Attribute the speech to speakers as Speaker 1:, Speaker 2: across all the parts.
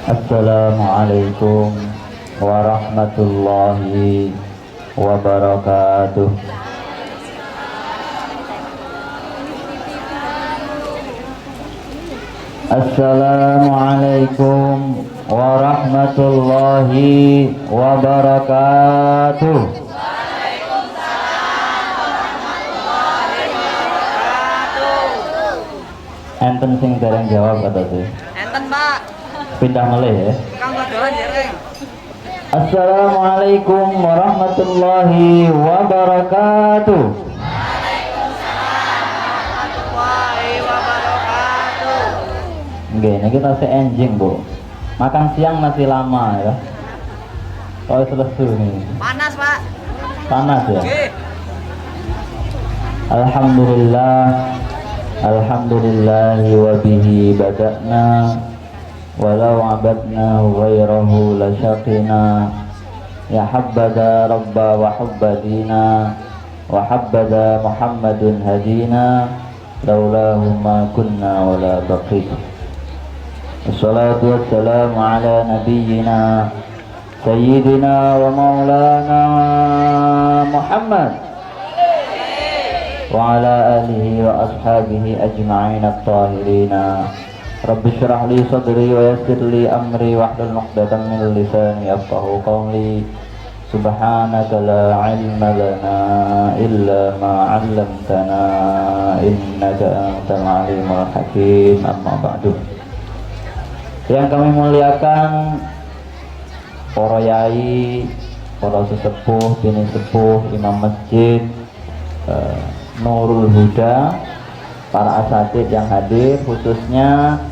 Speaker 1: Assalamualaikum warahmatullahi wabarakatuh. Assalamualaikum warahmatullahi wabarakatuh. Enten sing dereng jawab atau sih?
Speaker 2: Enten, Pak.
Speaker 1: Pindah meleh ya.
Speaker 2: Kang dodolan jereng.
Speaker 1: Assalamualaikum warahmatullahi wabarakatuh.
Speaker 2: Warahmatullahi wabarakatuh.
Speaker 1: Nggih, ini kita enjing, Bu. Makan siang masih lama ya. Kalau selesai nih.
Speaker 2: Panas, Pak.
Speaker 1: Panas ya.
Speaker 2: Nggih.
Speaker 1: Alhamdulillah. Alhamdulillahi wa bihi bada'na walau abadna ghairahu la syaqina ya habbada rabba wa habbadina wa habbada muhammadun hadina laulahu ma kunna wala baqina. Assalatu wassalamu ala nabiyyina sayyidina wa maulana Muhammad wa ala alihi wa ashabihi ajma'in at-tahirina. Rabbi syrah li sadri wa yassir li amri wahlul 'uqdatam min lisani yafqahu qawli. Subhanaka la ilma lana illa ma 'allamtana innaka antal alimul hakim. Amma ba'du. Yang kami muliakan para yai, para sesepuh, bini sepuh, imam masjid, Nurul Huda, para asatid yang hadir, khususnya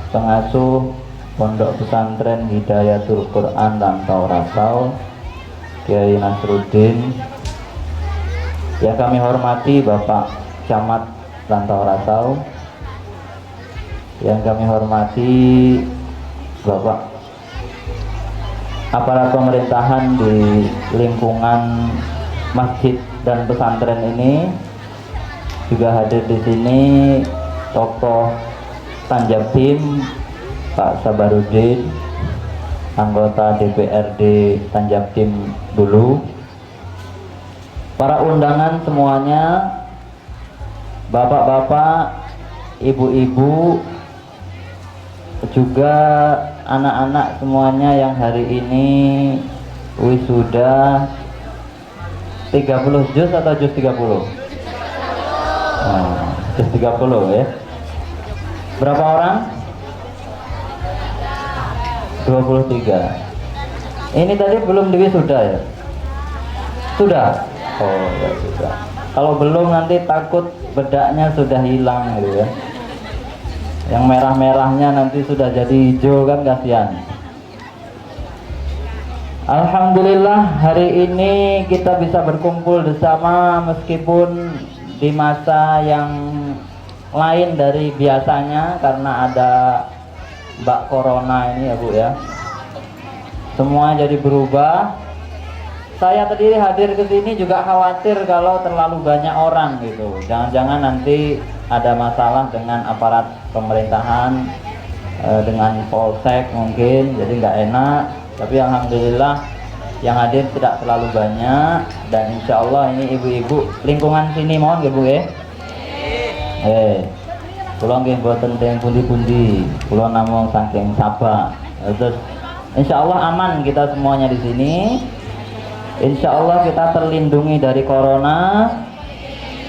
Speaker 1: pengasuh Pondok Pesantren Hidayatul Quran Rantau Rasau, Kiai Nasruddin. Yang kami hormati Bapak Camat Rantau Rasau, yang kami hormati Bapak aparat pemerintahan di lingkungan masjid dan pesantren ini. Juga hadir di sini tokoh Tanjabtim Pak Sabarudin, anggota DPRD Tanjabtim dulu, para undangan semuanya, bapak-bapak, ibu-ibu, juga anak-anak semuanya yang hari ini wisuda 30 juz atau juz 30? Juz 30 ya. Berapa orang? 23. Ini tadi belum diwisuda ya? Sudah? Oh ya sudah. Kalau belum nanti takut bedaknya sudah hilang gitu ya. Yang merah-merahnya nanti sudah jadi hijau kan, kasihan. Alhamdulillah hari ini kita bisa berkumpul bersama meskipun di masa yang lain dari biasanya karena ada Mbak Corona ini ya Bu ya. Semua jadi berubah. Saya tadi hadir ke sini juga khawatir kalau terlalu banyak orang gitu. Jangan-jangan nanti ada masalah dengan aparat pemerintahan, dengan polsek mungkin, jadi nggak enak. Tapi alhamdulillah yang hadir tidak terlalu banyak, dan insya Allah ini ibu-ibu lingkungan sini mohon ya Bu ya. Pulang nggih mboten teng pundi-pundi, kula namung saking Sabah. Terus insya Allah aman kita semuanya di sini. Insya Allah kita terlindungi dari corona.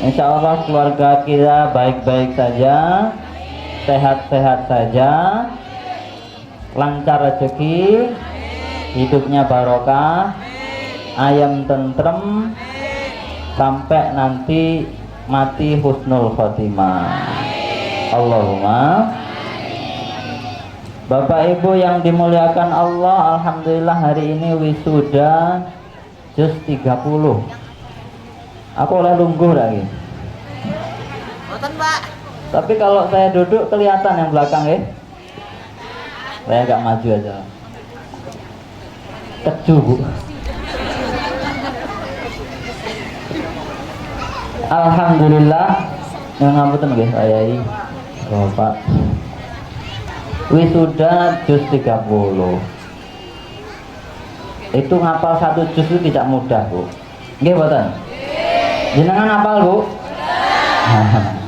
Speaker 1: Insya Allah keluarga kita baik-baik saja, sehat-sehat saja, lancar rezeki, hidupnya barokah, ayam tentrem, sampai nanti mati husnul khotimah. Allahumma. Bapak Ibu yang dimuliakan Allah, alhamdulillah hari ini wisuda juz 30. Aku oleh lungguh lagi.
Speaker 2: Boten, Pak.
Speaker 1: Tapi kalau saya duduk kelihatan yang belakang ya. Saya agak maju aja. Keju Bu. Alhamdulillah. Yang ngapunten nggih Pak Yai. Bapak. wisuda juz 30. Itu ngapal satu juz itu tidak mudah, Bu. Nggih mboten? Jenengan hafal, Bu?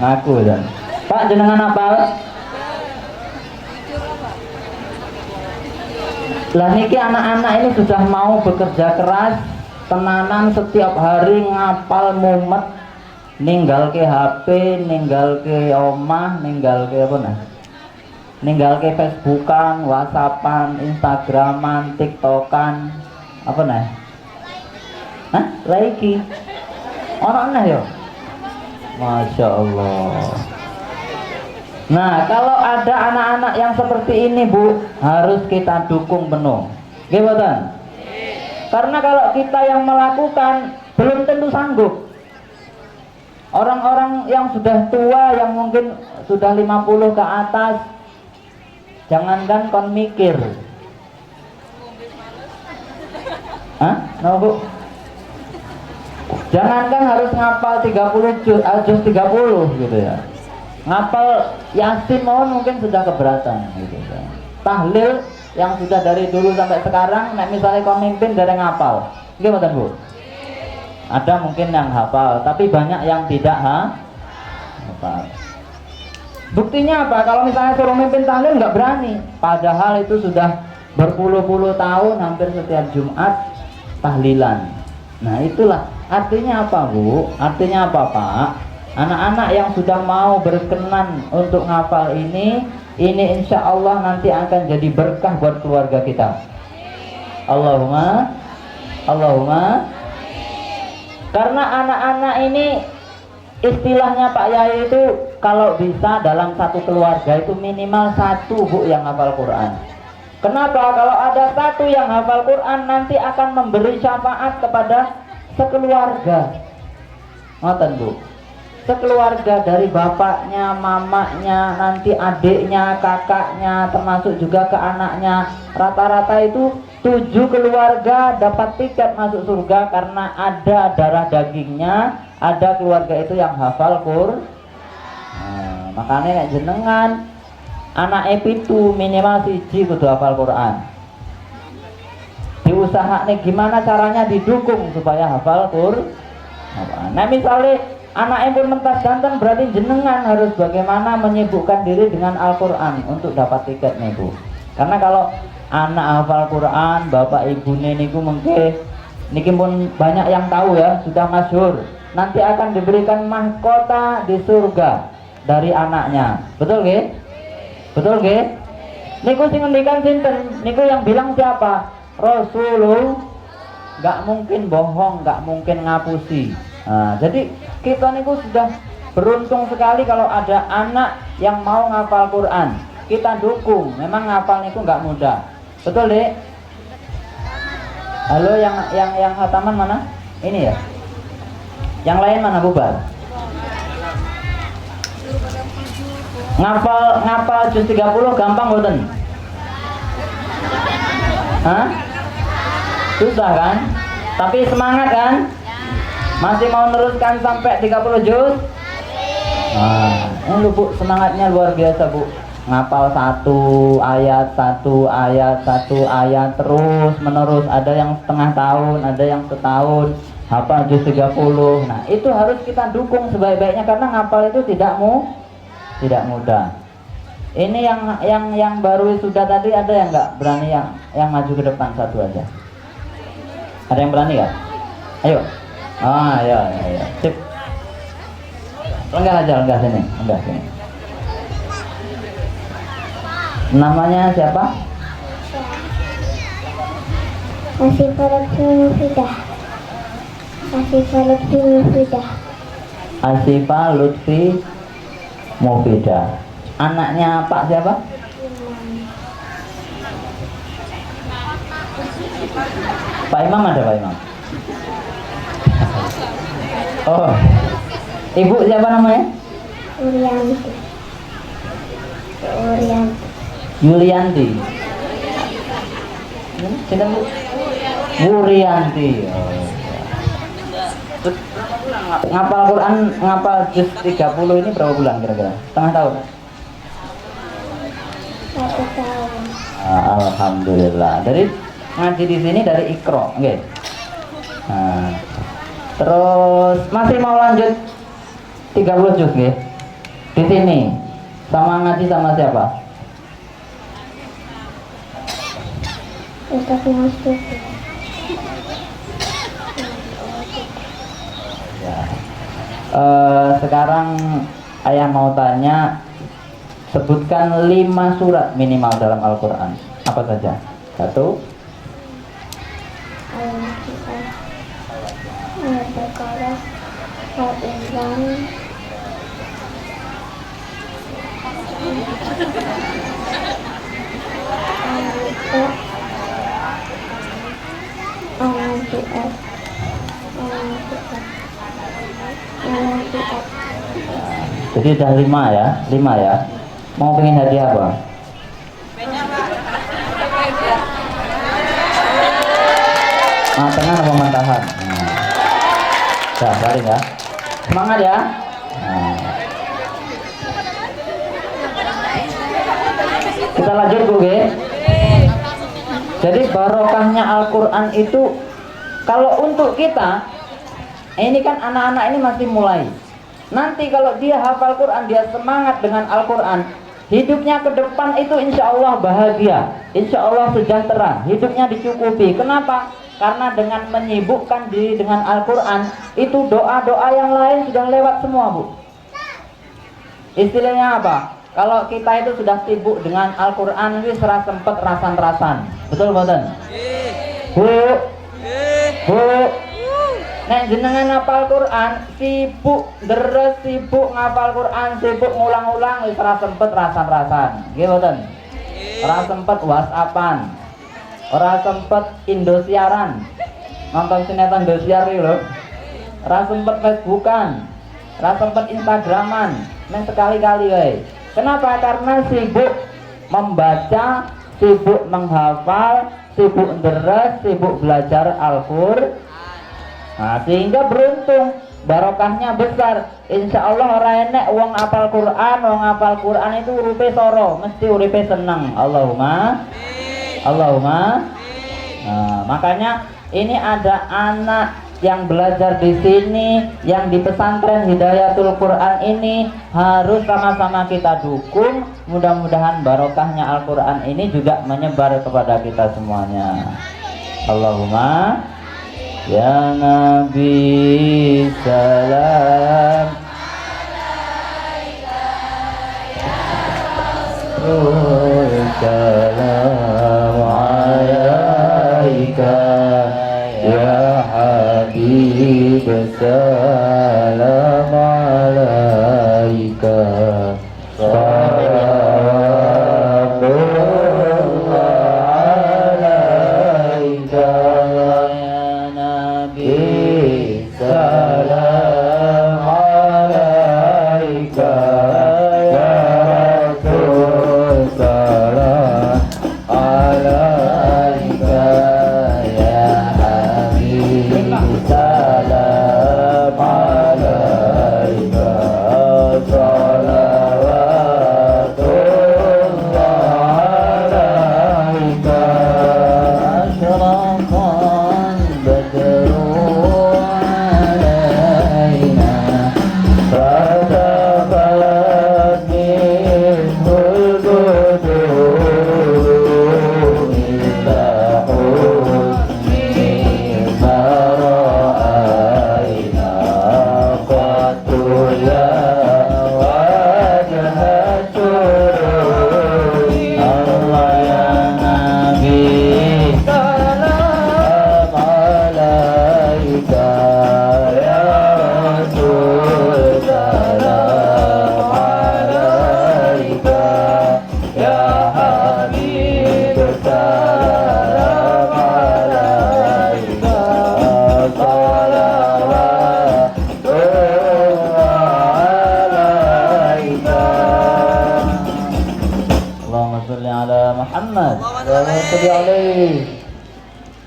Speaker 1: Ngaku dan. Pak, jenengan hafal? Lah niki anak-anak ini sudah mau bekerja keras, tenanan setiap hari ngapal mumet, ninggal ke HP, ninggal ke omah, ninggal ke apa nah? Ninggal ke Facebookan, WhatsAppan, Instagraman, TikTokan, apa nah? Hah? Lagi? Orang nah yo? Masya Allah. Nah, kalau ada anak-anak yang seperti ini, Bu, harus kita dukung penuh. Gimana? Karena kalau kita yang melakukan belum tentu sanggup. Orang-orang yang sudah tua, yang mungkin sudah 50 ke atas, jangankan kon mikir. Hah? No, Bu? Jangankan harus ngapal 30 juz 30 gitu ya. Ngapal Yasin mungkin sudah keberatan gitu ya. Tahlil yang sudah dari dulu sampai sekarang, nek misalnya kau mimpin dari ngapal, gimana Bu? Ada mungkin yang hafal, tapi banyak yang tidak hafal. Buktinya apa? Kalau misalnya suruh mimpin tahlil nggak berani, padahal itu sudah berpuluh-puluh tahun hampir setiap Jumat tahlilan. Nah itulah artinya apa, Bu? Artinya apa, Pak? Anak-anak yang sudah mau berkenan untuk ngafal ini insya Allah nanti akan jadi berkah buat keluarga kita. Allahumma, Allahumma. Karena anak-anak ini istilahnya Pak Yai itu kalau bisa dalam satu keluarga itu minimal satu, Bu, yang hafal Quran. Kenapa? Kalau ada satu yang hafal Quran nanti akan memberi syafaat kepada sekeluarga. Ngoten, Bu. Sekeluarga dari bapaknya, mamanya, nanti adiknya, kakaknya, termasuk juga ke anaknya. Rata-rata itu 7 keluarga dapat tiket masuk surga karena ada darah dagingnya, ada keluarga itu yang hafal Quran. Nah, makanya nek jenengan anak itu minimal siji kudu hafal Quran. Diusahakan gimana caranya didukung supaya hafal Quran. Nah misalnya anak pun mentas ganteng, berarti jenengan harus bagaimana menyibukkan diri dengan Al-Quran untuk dapat tiket nih, Bu. Karena kalau anak hafal Quran, bapak ibu niku mungkin niki pun banyak yang tahu ya, sudah masyhur. Nanti akan diberikan mahkota di surga dari anaknya. Betul nggih? Betul nggih? Niku sing ngendikan sinten? Niku yang bilang siapa? Rasulullah. Nggak mungkin bohong, nggak mungkin ngapusi. Nah, jadi kita niku sudah beruntung sekali kalau ada anak yang mau ngapal Quran. Kita dukung. Memang ngapal niku nggak mudah. Betul, Dek? Halo, yang hataman mana? Ini ya. Yang lain mana, bubar? Ngapal juz 30 gampang mboten? Hah? Susah kan? Tapi semangat kan? Masih mau meneruskan sampai 30 juz? Nah, ini Bu, semangatnya luar biasa, Bu. Ngapal satu ayat terus menerus. Ada yang setengah tahun, ada yang setahun, hafal juz 30. Nah, itu harus kita dukung sebaik-baiknya karena ngapal itu tidak mudah. Ini yang baru sudah tadi, ada yang nggak berani yang maju ke depan satu aja? Ada yang berani nggak? Ayo. Ya. Sip. Lenggah sini. Namanya siapa? Asifah Lutfi Mufidah. Anaknya Pak siapa? Pak Imam ada, Pak Imam? Oh, Ibu siapa namanya? Yulianti. Sini, Bu. Wurianti. Ngapal Quran, ngapal juz 30 ini berapa bulan kira-kira? Setengah tahun?
Speaker 3: 1 tahun.
Speaker 1: Alhamdulillah. Dari ngaji di sini dari Iqra, nggih. Nah, terus masih mau lanjut 30 juz nggih. Di sini sama ngaji sama siapa?
Speaker 3: Ustaz Mustafa.
Speaker 1: Ya. Sekarang ayah mau tanya, sebutkan 5 surat minimal dalam Al-Quran. Apa saja? 1.
Speaker 3: Al-Fatihah, Al-Baqarah, Al-Imran, Al-Nisa, Al-Nazi'at, Al-Nazi'at, Al-Nazi'at.
Speaker 1: Jadi udah 5 ya, 5 ya. Mau pengen hadiah apa? Tengah apa mantahan? Nah, saling ya. Semangat ya. Nah. Kita lanjut Bu Ge. Jadi barokahnya Al-Quran itu, kalau untuk kita, ini kan anak-anak ini masih mulai. Nanti kalau dia hafal Quran, dia semangat dengan Al-Quran, hidupnya ke depan itu insya Allah bahagia, insya Allah sejahtera, hidupnya dicukupi. Kenapa? Karena dengan menyibukkan diri dengan Al-Quran, itu doa-doa yang lain sudah lewat semua Bu. Istilahnya apa? Kalau kita itu sudah sibuk dengan Al-Quran, wis ra sempet rasan-rasan. Betul boten? Bu, Bu, nek jenengan ngapal Quran, sibuk deres, sibuk ngapal Quran, sibuk ngulang-ulang, wis ora sempet rasan-rasan. Nggih mboten? Ora sempet WhatsAppan. Ora sempet Indosiaran. Nonton sinetron Indosiar iki lho. Ora sempet Facebookan. Ora sempet Instagraman. Nek sekali-kali wae. Kenapa? Karena sibuk membaca, sibuk menghafal, sibuk deres, sibuk belajar Al-Qur'an. Nah, sehingga beruntung, barokahnya besar. Insya Allah ora enek wong apal Quran itu uripe soro, mesti uripe seneng. Allahumma. Nah, makanya ini ada anak yang belajar di sini, yang di pesantren Hidayatul Quran ini harus sama-sama kita dukung. Mudah-mudahan barokahnya Al-Quran ini juga menyebar kepada kita semuanya. Allahumma. Ya Nabi salam salam alaika ya Habib salam alaika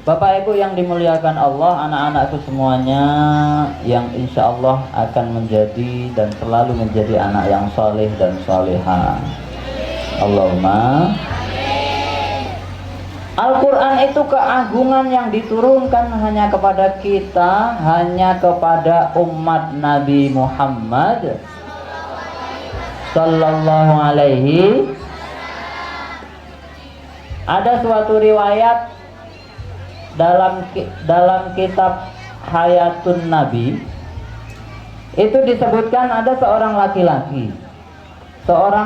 Speaker 1: Bapak Ibu yang dimuliakan Allah, anak-anakku semuanya yang insya Allah akan menjadi dan selalu menjadi anak yang soleh dan solehah. Allahumma. Al-Quran itu keagungan yang diturunkan hanya kepada kita, hanya kepada umat Nabi Muhammad Sallallahu alaihi. Ada suatu riwayat dalam kitab Hayatun Nabi, itu disebutkan ada seorang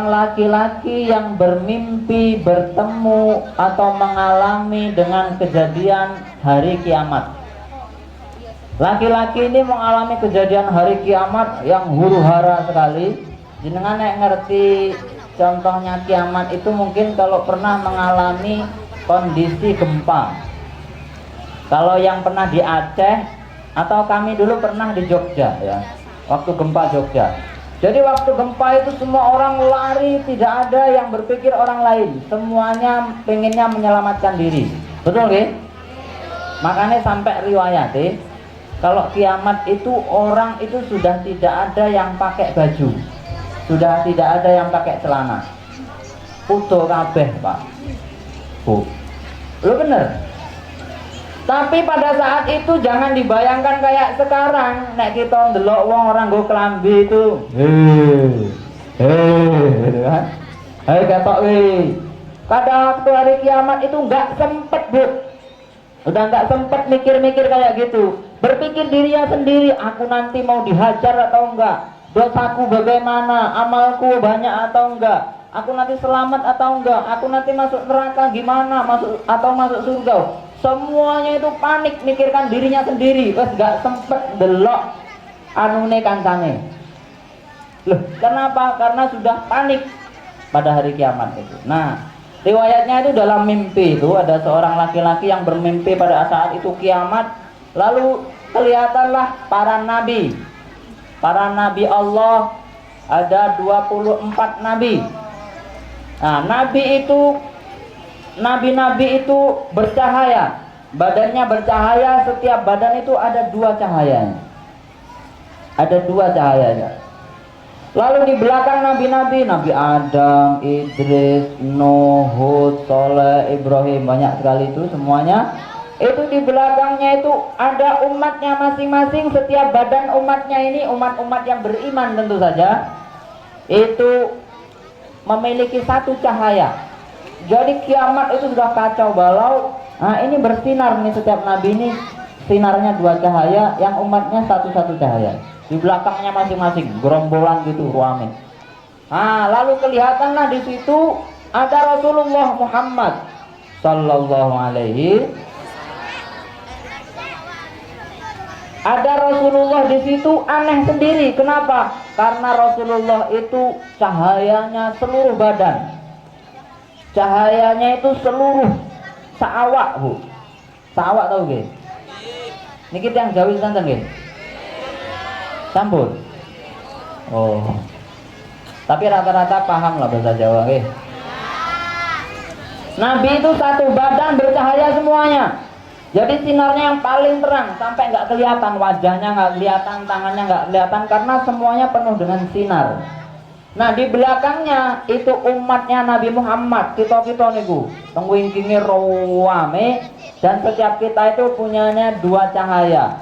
Speaker 1: laki-laki yang bermimpi bertemu atau mengalami dengan kejadian hari kiamat. Laki-laki ini mengalami kejadian hari kiamat yang huru-hara sekali. Jenengan nek ngerti contohnya kiamat itu mungkin kalau pernah mengalami kondisi gempa. Kalau yang pernah di Aceh atau kami dulu pernah di Jogja ya, waktu gempa Jogja. Jadi waktu gempa itu semua orang lari, tidak ada yang berpikir orang lain. Semuanya pengennya menyelamatkan diri. Betul nggih? Makanya sampai riwayat kalau kiamat itu orang itu sudah tidak ada yang pakai baju. Sudah tidak ada yang pakai celana. Utuh kabeh, Pak. Bu. Lu bener? Tapi pada saat itu jangan dibayangkan kayak sekarang. Nek kita ndelok wong orang nggo klambi itu, gitu kan. Hei ketok wi. Pada waktu hari kiamat itu enggak sempet, Bu. Udah enggak sempet mikir-mikir kayak gitu. Berpikir dirinya sendiri, aku nanti mau dihajar atau enggak? Dosaku bagaimana? Amalku banyak atau enggak? Aku nanti selamat atau enggak? Aku nanti masuk neraka gimana? Masuk surga? Semuanya itu panik mikirkan dirinya sendiri, terus gak sempet delok anune kancane. Loh, kenapa? Karena sudah panik pada hari kiamat itu. Nah, riwayatnya itu dalam mimpi itu ada seorang laki-laki yang bermimpi pada saat itu kiamat, lalu kelihatanlah para nabi. Para nabi Allah ada 24 nabi. Nah, Nabi-nabi itu bercahaya, badannya bercahaya, setiap badan itu ada 2 cahayanya. Ada 2 cahayanya. Lalu di belakang nabi-nabi, Nabi Adam, Idris, Nuh, Hud, Soleh, Ibrahim, banyak sekali itu semuanya. Itu di belakangnya itu ada umatnya masing-masing, setiap badan umatnya ini umat-umat yang beriman tentu saja. Itu memiliki 1 cahaya. Jadi kiamat itu sudah kacau balau. Nah, ini bersinar nih, setiap nabi ini sinarnya 2 cahaya, yang umatnya 1 cahaya. Di belakangnya masing-masing gerombolan gitu ruamin. Nah, lalu kelihatanlah di situ ada Rasulullah Muhammad Sallallahu alaihi. Ada Rasulullah di situ aneh sendiri. Kenapa? Karena Rasulullah itu cahayanya seluruh badan. Cahayanya itu seluruh saawak, Bu. Saawak tahu nggih? Niki yang Jawi santen nggih? Sampun. Oh. Tapi rata-rata paham lah bahasa Jawa nggih. Nabi itu 1 badan bercahaya semuanya. Jadi sinarnya yang paling terang sampai nggak kelihatan, wajahnya nggak kelihatan, tangannya nggak kelihatan karena semuanya penuh dengan sinar. Nah, di belakangnya itu umatnya Nabi Muhammad, kita niku tengwingkinge rawame, dan setiap kita itu punyanya 2 cahaya.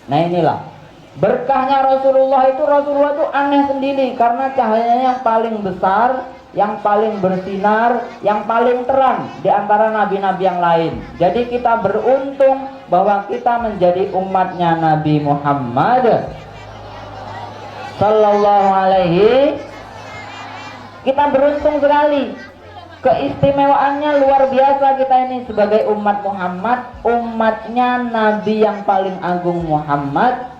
Speaker 1: Nah, inilah berkahnya Rasulullah itu aneh sendiri karena cahayanya yang paling besar, yang paling bersinar, yang paling terang di antara nabi-nabi yang lain. Jadi kita beruntung bahwa kita menjadi umatnya Nabi Muhammad Sallallahu alaihi. Kita beruntung sekali. Keistimewaannya luar biasa kita ini sebagai umat Muhammad, umatnya Nabi yang paling agung Muhammad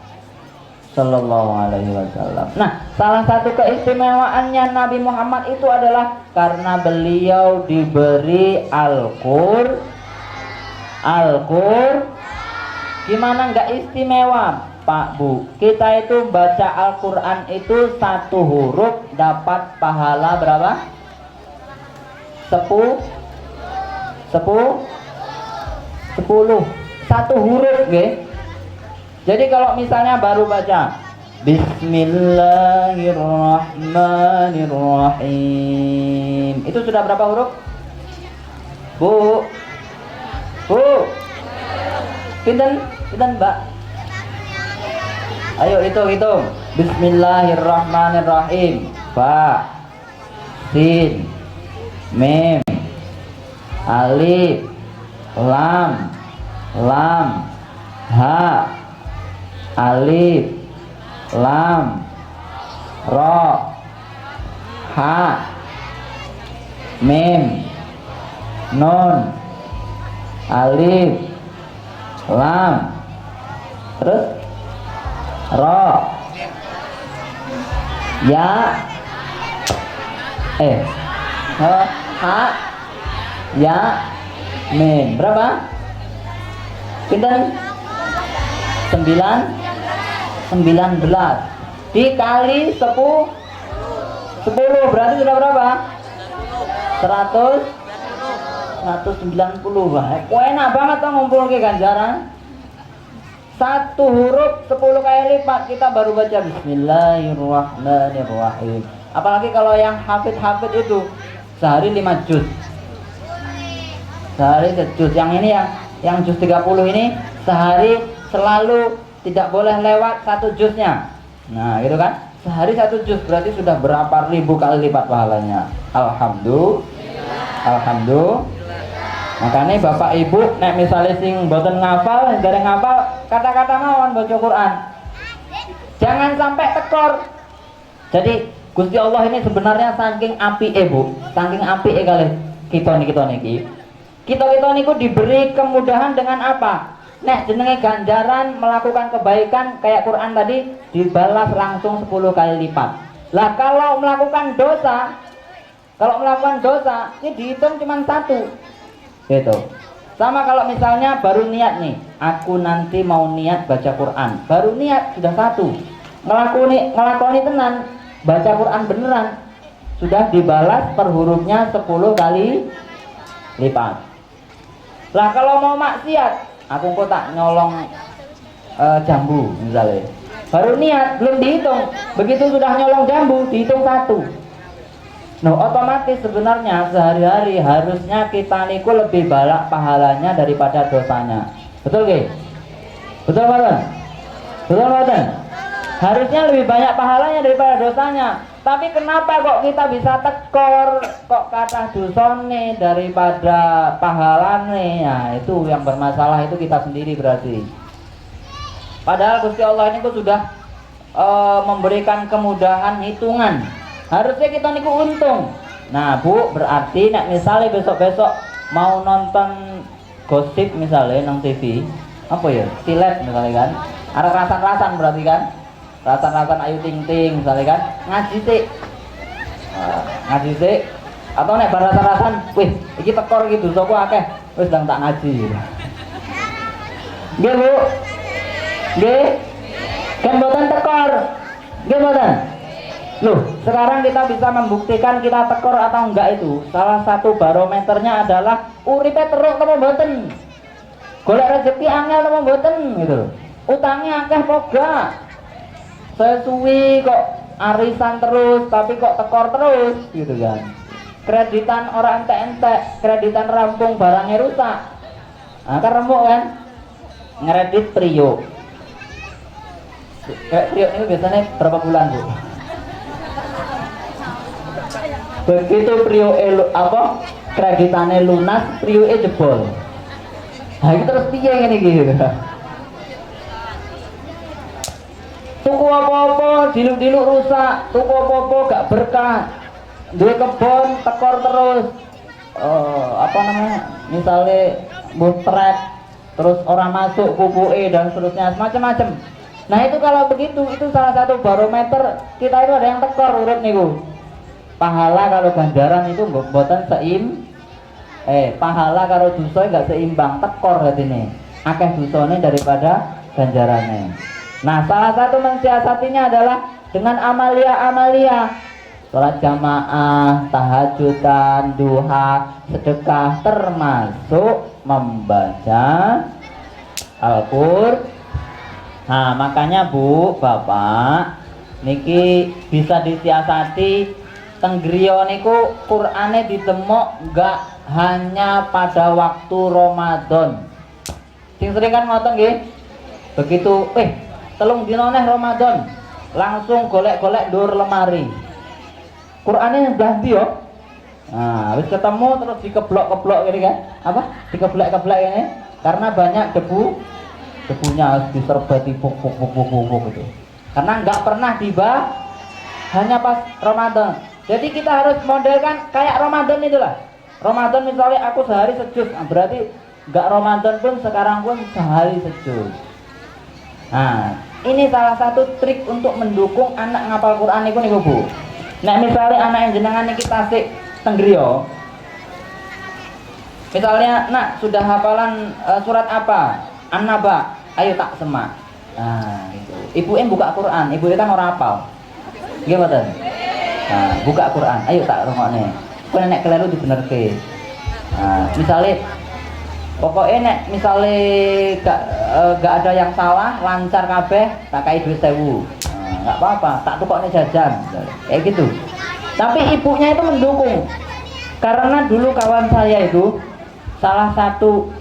Speaker 1: Sallallahu alaihi wasallam. Nah, salah satu keistimewaannya Nabi Muhammad itu adalah karena beliau diberi Al-Qur'an. Gimana nggak istimewa? Pak Bu, kita itu baca Al-Quran itu 1 huruf dapat pahala berapa? 10 1 huruf, nggih. Jadi kalau misalnya baru baca Bismillahirrahmanirrahim. Itu sudah berapa huruf? Bu. Pinten, Mbak? Ayo hitung. Bismillahirrahmanirrahim. Ba, sin, mim, alif, lam, ha, alif, lam, ro, ha, mim, nun, alif, lam, terus ro, ya, ha, ya, mim. Berapa? Pinten? 19 dikali 10 berarti sudah berapa? 190. Wah, enak banget tuh ngumpul ke ganjaran. Satu huruf 10 kali lipat. Kita baru baca Bismillahirrahmanirrahim. Apalagi kalau yang hafid itu sehari 5 juz. Sehari sejuz. Yang ini yang juz 30 ini sehari selalu tidak boleh lewat 1 juznya. Nah, gitu kan? Sehari 1 juz berarti sudah berapa ribu kali lipat pahalanya. Alhamdulillah. Makanya Bapak Ibu nek misalnya sing boten ngafal, dari ngafal kata-kata mawon baca Quran. Jangan sampai tekor. Jadi Gusti Allah ini sebenarnya saking apike, Bu. Saking apike kali kita niki. Kita niku diberi kemudahan dengan apa? Nek jenenge ganjaran melakukan kebaikan kayak Quran tadi dibalas langsung 10 kali lipat. Lah kalau melakukan dosa ini dihitung cuma 1. Gitu. Sama kalau misalnya baru niat nih, aku nanti mau niat baca Quran. Baru niat sudah 1. Ngelakoni tenan, baca Quran beneran sudah dibalas per hurufnya 10 kali lipat. Lah kalau mau maksiat, aku kok tak nyolong jambu misalnya. Baru niat belum dihitung, begitu sudah nyolong jambu dihitung 1. Nah, otomatis sebenarnya sehari-hari harusnya kita niku lebih banyak pahalanya daripada dosanya. Betul nggih? Betul mboten? Harusnya lebih banyak pahalanya daripada dosanya. Tapi kenapa kok kita bisa tekor, kok kata dosane daripada pahalane? Nah, itu yang bermasalah itu kita sendiri berarti. Padahal Gusti Allah ini sudah memberikan kemudahan hitungan. Harusnya kita niku untung. Nah, Bu, berarti nek misalnya besok-besok mau nonton gosip misalnya nang TV, apa ya? Silet misalnya kan. Ada rasan-rasan berarti kan? Rasan-rasan Ayu Ting Ting misalnya kan. Ngaji sik. Atau nek bar rasan-rasan, wih, iki tekor iki dosaku akeh, wis ndang tak ngaji. Nggih, Bu. Nggih. Kan mboten tekor. Nggih mboten? Loh, sekarang kita bisa membuktikan kita tekor atau enggak itu. Salah satu barometernya adalah uripe teruk apa mboten. Golek rezeki angel apa mboten gitu. Utangnya akeh apa gak? Saya suwi kok arisan terus tapi kok tekor terus gitu kan. Kreditan orang entek-entek, kreditan rampung barangnya rusak. Nah, kan remuk kan? Ngeredit Prio. Prio ini biasanya berapa bulan, Bu? Begitu Prio kreditannya lunas, Prio jebol. Nah, itu terus piye ngene iki gitu. Tuku apa-apa diluk-diluk rusak, tuku apa-apa gak berkah. Duwe kebon tekor terus. Misalnya mutret terus orang masuk pupuke dan seterusnya macam-macam. Nah, itu kalau begitu itu salah satu barometer kita itu ada yang tekor urip niku. Pahala kalau ganjaran itu mboten pahala kalau dosa enggak seimbang, tekor ini. Akeh dosane daripada ganjarannya. Nah, salah satu mensiasatinya adalah dengan amalia. Salat jamaah, tahajudan, duha, sedekah, termasuk membaca Nah, makanya Bu, Bapak, niki bisa disiasati tenggriya niku Qur'ane ditemok enggak hanya pada waktu Ramadan. Sing sering kan ngoten nggih. Begitu telung dina neh Ramadan, langsung golek-golek ndur lemari. Qur'ane sebelah ndi yo? Nah, habis ketemu terus dikeblok-keblok gini kan? Apa? Dikeblek-keblek ini karena banyak debunya harus diserbati puk gitu. Karena nggak pernah tiba hanya pas Ramadan. Jadi kita harus modelkan kayak Ramadan itulah. Ramadan misalnya aku sehari sejus, berarti nggak Ramadan pun sekarang pun sehari sejus. Nah, ini salah satu trik untuk mendukung anak ngapal Quran itu nih Bu. Nah, misalnya anak yang jenengan iki tasik tenggriya. Misalnya, nak sudah hafalan surat apa? An-Naba. Ayo tak semak. Nah, gitu. Ibunya buka Quran, ibunya kan orang hafal. Gimana? Nah, buka Quran. Ayo tak rungokne. Kowe nek keliru dibenerke. Nah, misalnya pokoknya nek misalnya gak ada yang salah, lancar kabeh, tak kai duit 1000. Nah, nggak apa-apa, tak tukokne jajan. Kayak gitu. Tapi ibunya itu mendukung. Karena dulu kawan saya itu salah satu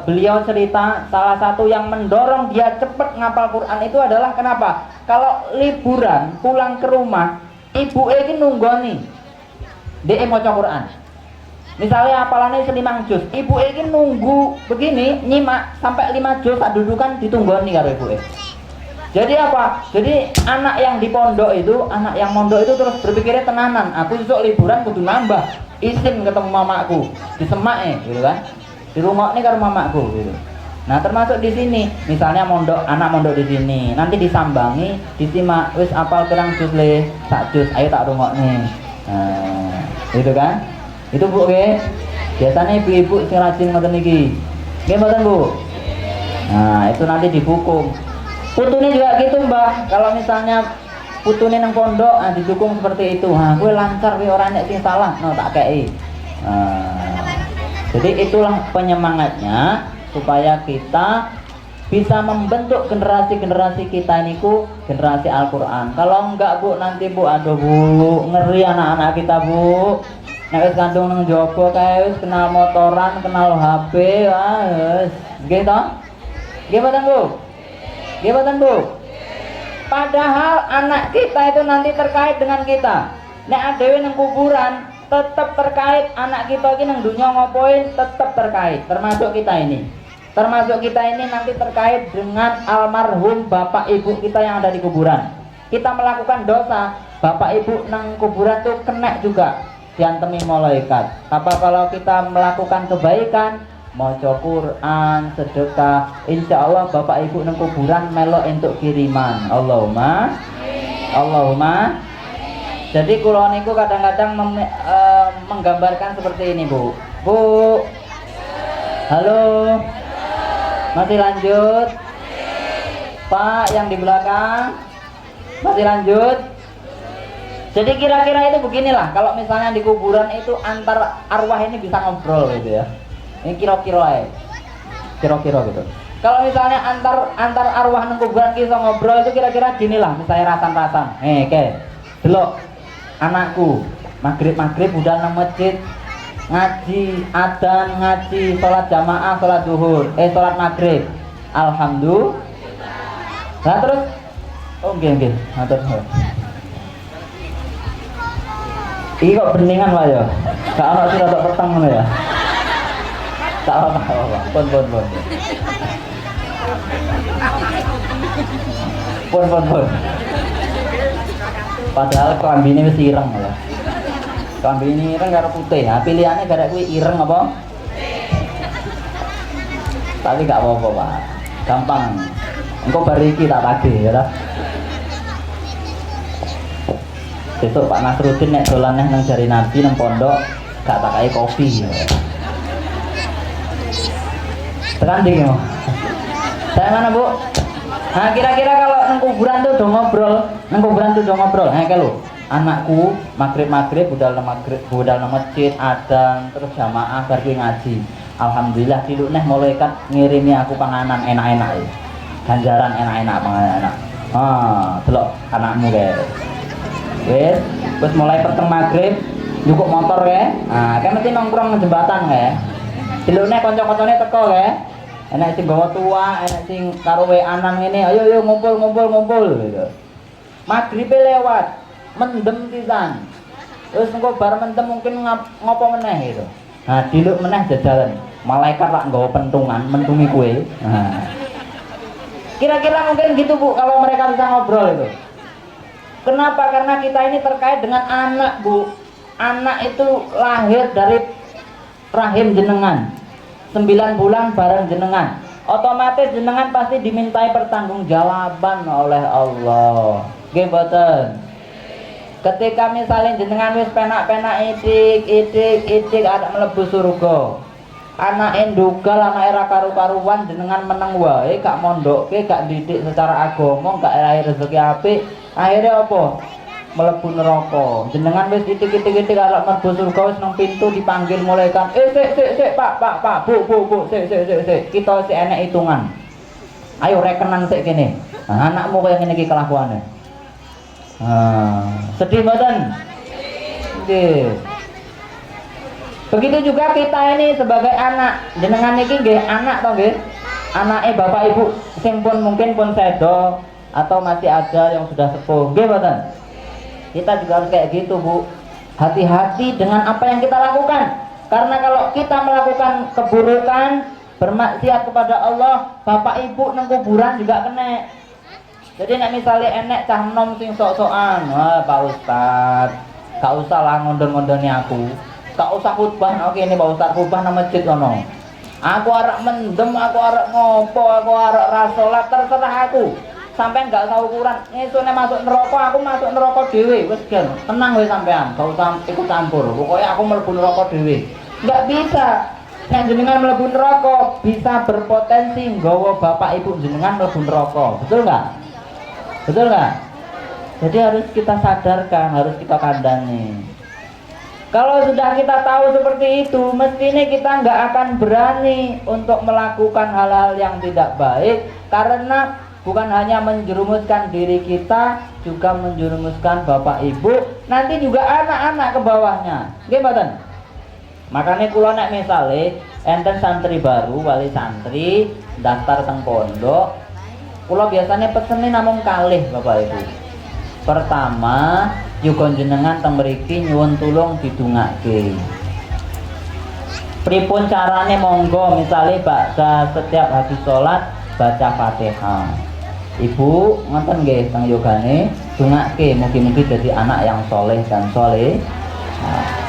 Speaker 1: beliau cerita salah satu yang mendorong dia cepat ngapal Quran itu adalah kenapa? Kalau liburan pulang ke rumah, ibu ini nunggoni dia maca Quran. Misalnya hafalannya 5 juz, ibu ini nunggu begini nyimak sampai 5 juz tak dudukan ditunggoni karo ibu. Jadi apa? Jadi anak yang di pondok itu, anak yang mondok itu terus berpikirnya tenanan. Aku besok liburan kudu nambah, izin ketemu mamaku, disemak gitu kan? Di rumah ini karo mamaku gitu. Nah, termasuk di sini, misalnya mondok, anak mondok di sini, nanti disambangi, disimak, wis apal pirang juz le, sak juz, ayo tak rungokne. Nah, gitu kan? Itu Bu nggih. Biasanya ibu-ibu sing rajin ngoten iki. Nggih mboten Bu? Nah, itu nanti dihukum. Putune juga gitu Mbah, kalau misalnya putune nang pondok didukung seperti itu, gue lancar gue orang nek sing salah, no tak kei. Jadi itulah penyemangatnya supaya kita bisa membentuk generasi-generasi kita ini generasi Al-Quran. Kalau enggak Bu, nanti Bu, aduh Bu, ngeri anak-anak kita Bu. Nek wis kandung nang jopo kae wis kenal motoran, kenal HP, wis. Nggih to? Nggih mboten Bu? Gimana Bu? Padahal anak kita itu nanti terkait dengan kita. Nek adewe nang kuburan tetap terkait, anak kita ini nang dunia ngopoin tetap terkait, termasuk kita ini. Termasuk kita ini nanti terkait dengan almarhum bapak ibu kita yang ada di kuburan. Kita melakukan dosa, bapak ibu nang kuburan tuh kena juga diantemi malaikat. Apa kalau kita melakukan kebaikan, maca Quran, sedekah, insya Allah bapak ibu nang kuburan melok entuk kiriman. Allahumma Jadi kula niku kadang-kadang menggambarkan seperti ini Bu. Bu, halo, masih lanjut? Pak yang di belakang masih lanjut? Jadi kira-kira itu beginilah, kalau misalnya di kuburan itu antar arwah ini bisa ngobrol gitu ya. Ini kira-kira gitu. Kalau misalnya antar arwah nang kuburan bisa ngobrol itu kira-kira ginilah, misalnya rasan-rasan. Delok anakku, maghrib budal nang masjid ngaji, adzan ngaji, sholat jamaah, sholat zuhur, sholat maghrib. Alhamdulillah. Nah terus, nggih, matur nuwun. Iki kok beningan Pak ya? Gak ono sing rada peteng ngono ya. Tak apa-apa. Pun. Padahal klambine wis ireng lho. Klambine ireng karo putih. Ha pilihane gara kuwi ireng apa? Tapi gak apa-apa, Pak. Gampang. Engko bar iki tak tagih ya ta. Besok Pak Nasruddin nek dolan nang jari Nabi nang pondok gak tak kai kopi ya. Tekan ndi mau? Saya mana Bu? Nah kira-kira kalau nang kuburan tuh udah ngobrol. Nah kayak lo, anakku maghrib budal nang masjid, adzan terus jamaah bar kuwi ngaji. Alhamdulillah diluk neh malaikat ngirimi aku panganan enak-enak. ganjaran enak-enak panganan enak. Delok anakmu kae. Wis mulai peteng maghrib njukuk motor kae. Kae mesti nongkrong nang jembatan kae. Dilune kanca-kancane teko kae. Enak sing gawa tua, enak sing karo weanan ngene, ayo ngumpul gitu. Maghribe lewat, mendem pisan. Terus engko bar mendem mungkin ngopo meneh gitu. Diluk meneh jajalan. Malaikat lak nggawa pentungan, mentungi kue. Kira-kira mungkin gitu Bu kalau mereka bisa ngobrol itu. Kenapa? Karena kita ini terkait dengan anak Bu. Anak itu lahir dari rahim jenengan. 9 bulan bareng jenengan, otomatis jenengan pasti dimintai pertanggungjawaban oleh Allah. Nggih mboten? Ketika misalnya jenengan wis penak-penak idik ada mlebu surga. Anak endugal, anak era karu-karuan jenengan meneng wae, gak mondokke, gak didik secara agama, gak lahir rezeki apik, akhirnya apa? Mlebu neraka. Jenengan wis itik-itik arep mlebu surga wis nang pintu dipanggil malaikat. Sik Pak, Bu, sik. Kita sik enek hitungan. Ayo rekenan sik kene. Anakmu kaya ngene iki kelakuane. Sedih mboten? Nggih. Begitu juga kita ini sebagai anak. Jenengan iki nggih anak to nggih? Anake bapak ibu sing pun mungkin pun sedo atau masih ada yang sudah sepuh. Nggih mboten? Kita juga harus kayak gitu Bu. Hati-hati dengan apa yang kita lakukan. Karena kalau kita melakukan keburukan, bermaksiat kepada Allah, bapak ibu nang kuburan juga kena. Jadi nek misalnya enek cah nom sing sok-sokan, wah Pak Ustad, gak usah lah ngondon-ngondoni aku. Gak usah khutbah, oke ini Pak Ustad khutbah nang masjid kono. Aku arek mendem, aku arek ngopo, aku arek rasolat, terserah aku. Sampai nggak tahu ukuran, ngesone masuk neraka, aku masuk neraka dhewe, wis gen. Tenang wis sampean, gak usah ikut campur. Pokoknya aku mlebu neraka dhewe. Nggak bisa. Nek jenengan mlebu neraka bisa berpotensi nggawa bapak ibu jenengan mlebu neraka. Betul nggak? Betul nggak? Jadi harus kita sadarkan, harus kita kandani. Kalau sudah kita tahu seperti itu, mestinya kita nggak akan berani untuk melakukan hal-hal yang tidak baik, karena bukan hanya menjerumuskan diri kita, juga menjerumuskan bapak ibu, nanti juga anak-anak ke bawahnya. Nggih mboten? Makanya kula nek misale enten santri baru, wali santri daftar teng pondok, kula biasanya pesene namung kalih bapak ibu. Pertama, juga jenengan teng mriki nyuwun tulung didongake. Pripun carane monggo, misale baca setiap habis sholat baca Fatihah. Ibu ngoten nggih teng yogane dongake mugi-mugi dadi anak yang soleh dan soleh.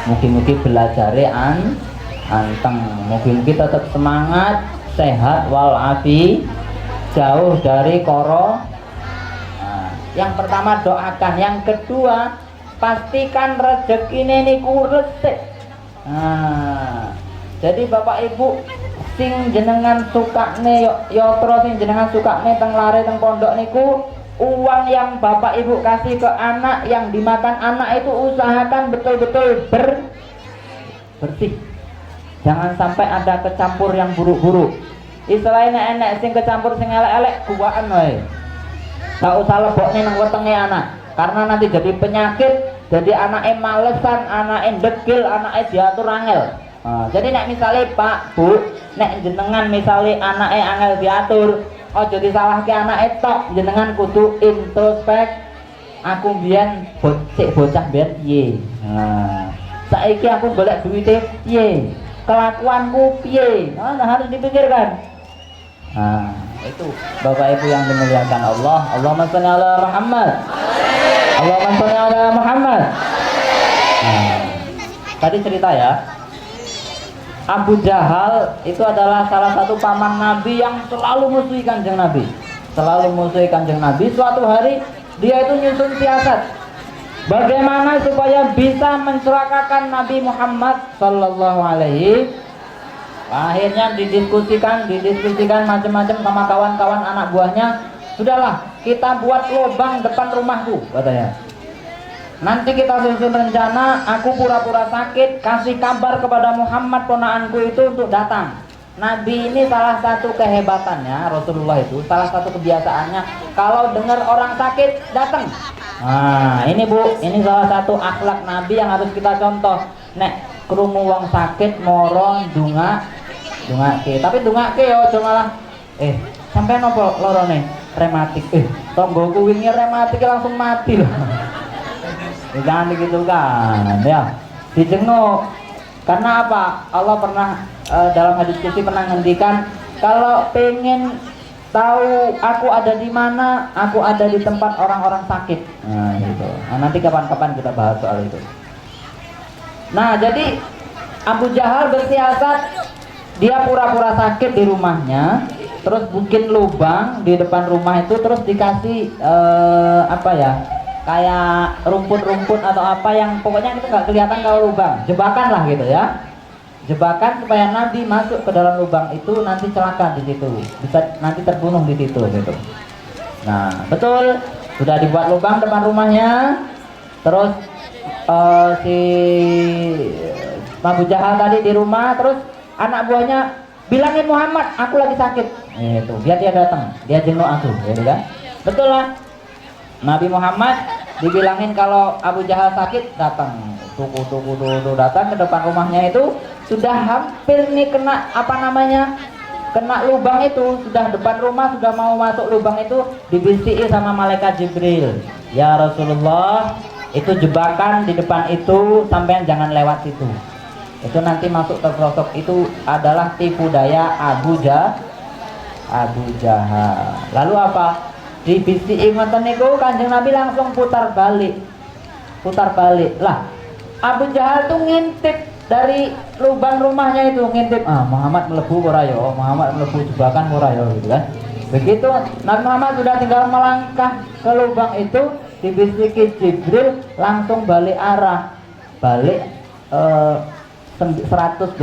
Speaker 1: Mugi-mugi belajare anteng, mugi-mugi tetap semangat, sehat walafi, jauh dari koro. Yang pertama doakan, yang kedua pastikan rezeki niku resik. Jadi bapak ibu sing jenengan sukane yatra sing jenengan sukane teng lare teng pondok niku, uang yang bapak ibu kasih ke anak yang dimakan anak itu usahakan betul-betul bersih. Jangan sampai ada kecampur yang buruk-buruk. Istilahnya enek sing kecampur sing elek-elek kuwaan wae. Gak usah lebokne nang wetenge anak, karena nanti jadi penyakit, jadi anaknya malesan, anaknya degil, anaknya diatur angel. Jadi nek misalnya Pak Bu, nek jenengan misalnya anaknya angel diatur, oh jadi salah ke anaknya tok, jenengan kudu introspek. Aku biyen bocah biyen piye? Saiki aku golek duwite piye? Kelakuanku piye? Harus dipikirkan. Itu Bapak Ibu yang dimuliakan Allah. Allahumma sholli ala Muhammad. Allahumma sholli ala Muhammad. Tadi cerita ya, Abu Jahal itu adalah salah satu paman Nabi yang selalu musuhi Kanjeng Nabi. Selalu musuhi Kanjeng Nabi. Suatu hari dia itu nyusun siasat bagaimana supaya bisa mencelakakan Nabi Muhammad sallallahu alaihi. Akhirnya didiskusikan macam-macam sama kawan-kawan anak buahnya. Sudahlah, kita buat lubang depan rumahku, katanya. Nanti kita susun rencana, aku pura-pura sakit, kasih kabar kepada Muhammad ponaanku itu untuk datang. Nabi ini salah satu kehebatannya, Rasulullah itu salah satu kebiasaannya kalau dengar orang sakit datang. Nah ini Bu, ini salah satu akhlak Nabi yang harus kita contoh. Nek krungu wong sakit moro dungake, tapi dungake yo aja malah sampai nopo lorone rematik, tonggoku wingi rematik langsung mati loh. Jangan begitu kan ya, dijenguk. Karena apa? Allah pernah dalam hadis qudsi pernah ngendikan, kalau pengen tahu aku ada di mana, aku ada di tempat orang-orang sakit. Nah gitu. Nah, nanti kapan-kapan kita bahas soal itu. Nah jadi Abu Jahal bersiasat, dia pura-pura sakit di rumahnya, terus bikin lubang di depan rumah itu, terus dikasih apa ya, kayak rumput-rumput atau apa yang pokoknya itu nggak kelihatan kalau lubang, jebakan lah gitu ya, jebakan supaya Nabi masuk ke dalam lubang itu nanti celaka di situ, bisa nanti terbunuh di situ gitu. Nah betul, sudah dibuat lubang depan rumahnya, terus si Abu Jahal tadi di rumah, terus anak buahnya bilangin Muhammad, aku lagi sakit, itu biar dia datang, dia jenguk aku, gitu kan? Betul lah. Nabi Muhammad dibilangin kalau Abu Jahal sakit, datang, tuku datang ke depan rumahnya itu, sudah hampir nih kena apa namanya, kena lubang itu, sudah depan rumah, sudah mau masuk lubang itu, dibisiki sama malaikat Jibril, ya Rasulullah, itu jebakan di depan itu, sampean jangan lewat situ. Itu nanti masuk terperosok, itu adalah tipu daya Abu Jahal. Lalu apa? Dibisiki ngoten niku Kanjeng Nabi langsung putar balik lah. Abu Jahal tuh ngintip dari lubang rumahnya itu, ngintip, Muhammad melebu ora ya, Muhammad melebu jebakan ora ya, gitu kan. Begitu Nabi Muhammad sudah tinggal melangkah ke lubang itu, dibisiki Jibril, langsung balik arah, balik 180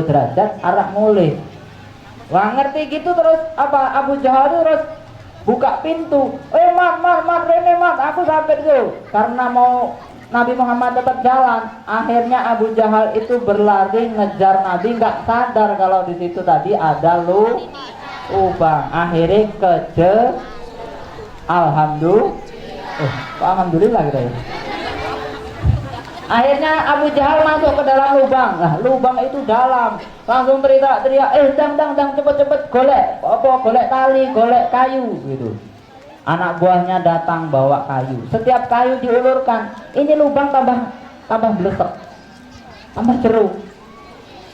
Speaker 1: derajat arah mulih. Wah ngerti gitu, terus apa, Abu Jahal terus buka pintu, mat rene mat, aku sakit tuh, karena mau Nabi Muhammad tetap jalan. Akhirnya Abu Jahal itu berlari ngejar Nabi, nggak sadar kalau di situ tadi ada lubang. Akhirnya alhamdulillah gitu ya. Akhirnya Abu Jahal masuk ke dalam lubang. Nah, lubang itu dalam. Langsung teriak-teriak, dang cepet-cepet golek tali, golek kayu gitu. Anak buahnya datang bawa kayu. Setiap kayu diulurkan, ini lubang tambah blesek, tambah jeruk.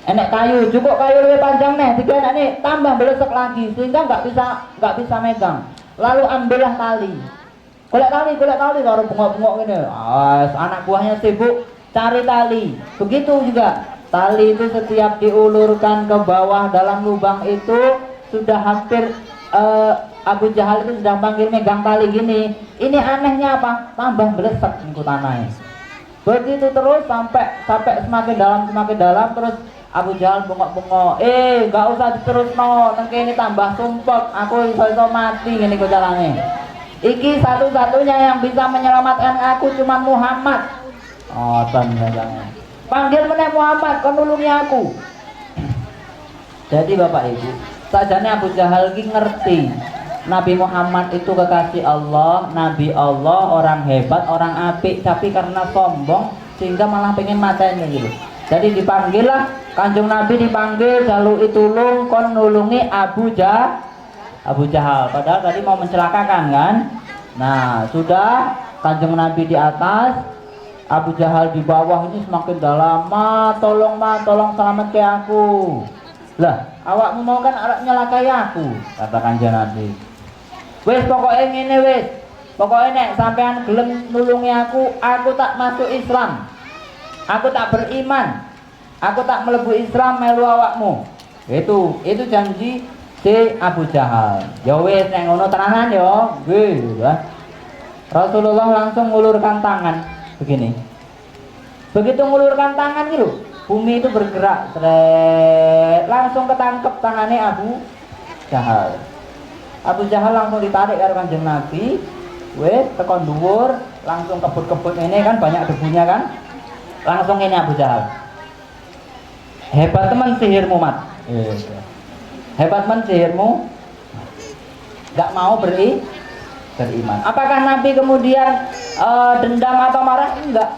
Speaker 1: Enek kayu, cukup kayu lebih panjang nih, tiga enek nih, tambah blesek lagi sehingga nggak bisa megang. Lalu ambillah tali. Golek tali baru bengok-bengok gini. Anak buahnya sibuk cari tali. Begitu juga tali itu setiap diulurkan ke bawah dalam lubang itu, sudah hampir Abu Jahal itu sudah panggil megang tali gini. Ini anehnya apa? Tambah belesek niku tanahnya. Begitu terus sampai semakin dalam, terus Abu Jahal bengok-bengok. Gak usah diterus nengke ini tambah sumpek. Aku iso mati gini ku carane. Iki satu-satunya yang bisa menyelamatkan aku cuma Muhammad. Jangan. Panggil meneh Muhammad, kon nulungi aku. Jadi Bapak Ibu, sajane Abu Jahal ki ngerti Nabi Muhammad itu kekasih Allah, Nabi Allah, orang hebat, orang apik, tapi karena sombong sehingga malah pengen mateni gitu. Jadi dipanggil lah, Kanjeng Nabi dipanggil, jaluk tulung kon nulungi Abu Jahal, padahal tadi mau mencelakakan kan. Nah sudah, Kanjeng Nabi di atas, Abu Jahal di bawah, ini semakin dalam. Tolong selamat ke aku. Lah awakmu mau kan arep nyelakai aku, kata Kanjeng Nabi. Wes pokoknya ngene wes, pokoknya nek sampean gelem nulungi aku tak masuk Islam, aku tak beriman, aku tak melebu Islam melu awakmu. Itu janji si Abu Jahal. Ya wis nek ngono tenanan yo, nggih ya. Rasulullah langsung ngulurkan tangan begini. Begitu ngulurkan tangan gitu, bumi itu bergerak, langsung ketangkep tangannya Abu Jahal. Abu Jahal langsung ditarik karo Kanjeng Nabi, wis tekan dhuwur, langsung kebut-kebut ini kan banyak debunya kan. Langsung ini Abu Jahal. Hebat teman sihirmu, Mat. Hebat men sihirmu? Gak mau beriman. Apakah Nabi kemudian dendam atau marah? Enggak.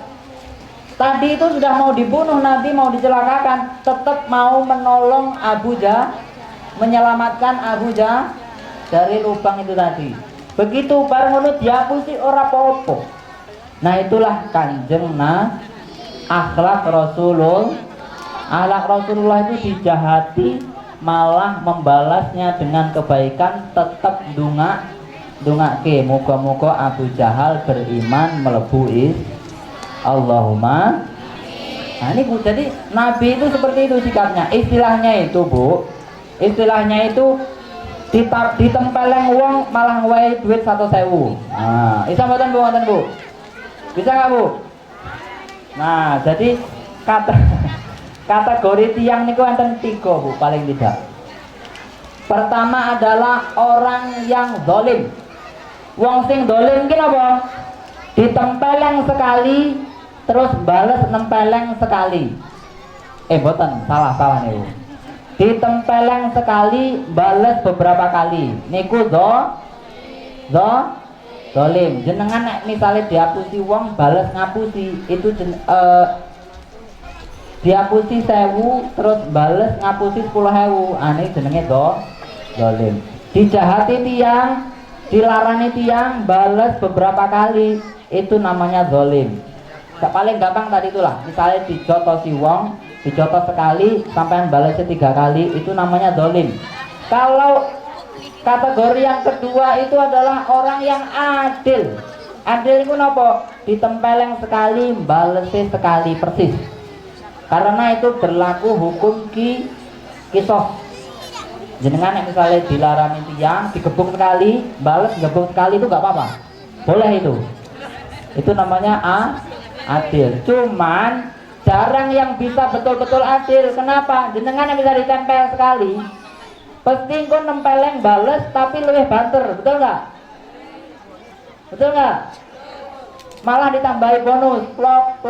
Speaker 1: Tadi itu sudah mau dibunuh, Nabi mau dicelakakan, tetap mau menolong Abu Jahal, menyelamatkan Abu Jahal dari lubang itu tadi. Begitu bareng ngono dihapusi ora apa-apa. Nah itulah kanjeng akhlak Rasulullah itu dijahati malah membalasnya dengan kebaikan, tetap dungake moga-moga Abu Jahal beriman melebu Allahumma. Nah ini Bu, jadi Nabi itu seperti itu sikapnya. Istilahnya itu Bu, istilahnya itu ditempeleng uang malah ngwehi duit 1.000. Nah, bisa mboten Bu, ngoten Bu? Bisa nggak Bu? Nah, jadi kategori tiang niku enten 3 Bu, paling tidak. Pertama adalah orang yang zalim. Wong sing zalim ki napa? Ditempeleng sekali terus bales nempeleng sekali. Mboten, salah niku. Ditempeleng sekali bales beberapa kali. Niku zalim. Jenengan nek misale dihapusi wong bales ngapusi itu dihapusi 1000 terus bales ngapusi 10.000. Ane jenenge zalim. Dijahati tiang, dilarani tiang bales beberapa kali, itu namanya zalim. Paling gampang tadi itulah, misalnya dijotosi wong, dijotos sekali sampai balasnya 3 kali, itu namanya zalim. Kalau kategori yang kedua itu adalah orang yang adil. Adil itu napa? Ditempeleng sekali, balesnya sekali persis. Karena itu berlaku hukum qisas. Jenengan misalnya dilarani tiang, digebuk sekali, bales gebuk sekali itu nggak apa-apa, boleh itu. Itu namanya adil. Cuman jarang yang bisa betul-betul adil. Kenapa? Jenengan yang bisa ditempel sekali, pasti kau nempeleng bales tapi lebih banter, betul nggak? Betul nggak? Malah ditambahi bonus, plok.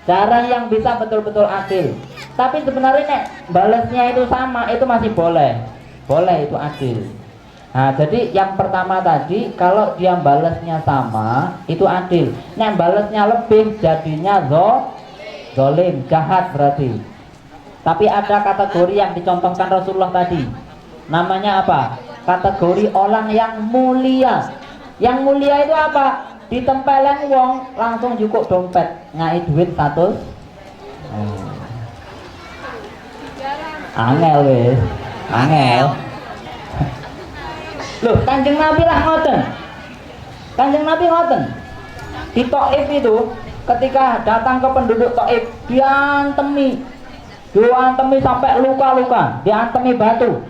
Speaker 1: Jarang yang bisa betul-betul adil. Tapi sebenarnya nek balesnya itu sama, itu masih boleh itu adil. Nah jadi yang pertama tadi, kalau dia balesnya sama itu adil. Nek balesnya lebih jadinya zalim, jahat berarti. Tapi ada kategori yang dicontohkan Rasulullah tadi, namanya apa? Kategori orang yang mulia. Yang mulia itu apa? Ditempeleng wong langsung cukup dompet, ngai duit 100. Angel wis, angel. Loh, Kanjeng Nabi lah ngoten. Kanjeng Nabi ngoten. Di Taif itu ketika datang ke penduduk Taif, diantemi sampai luka-luka, diantemi batu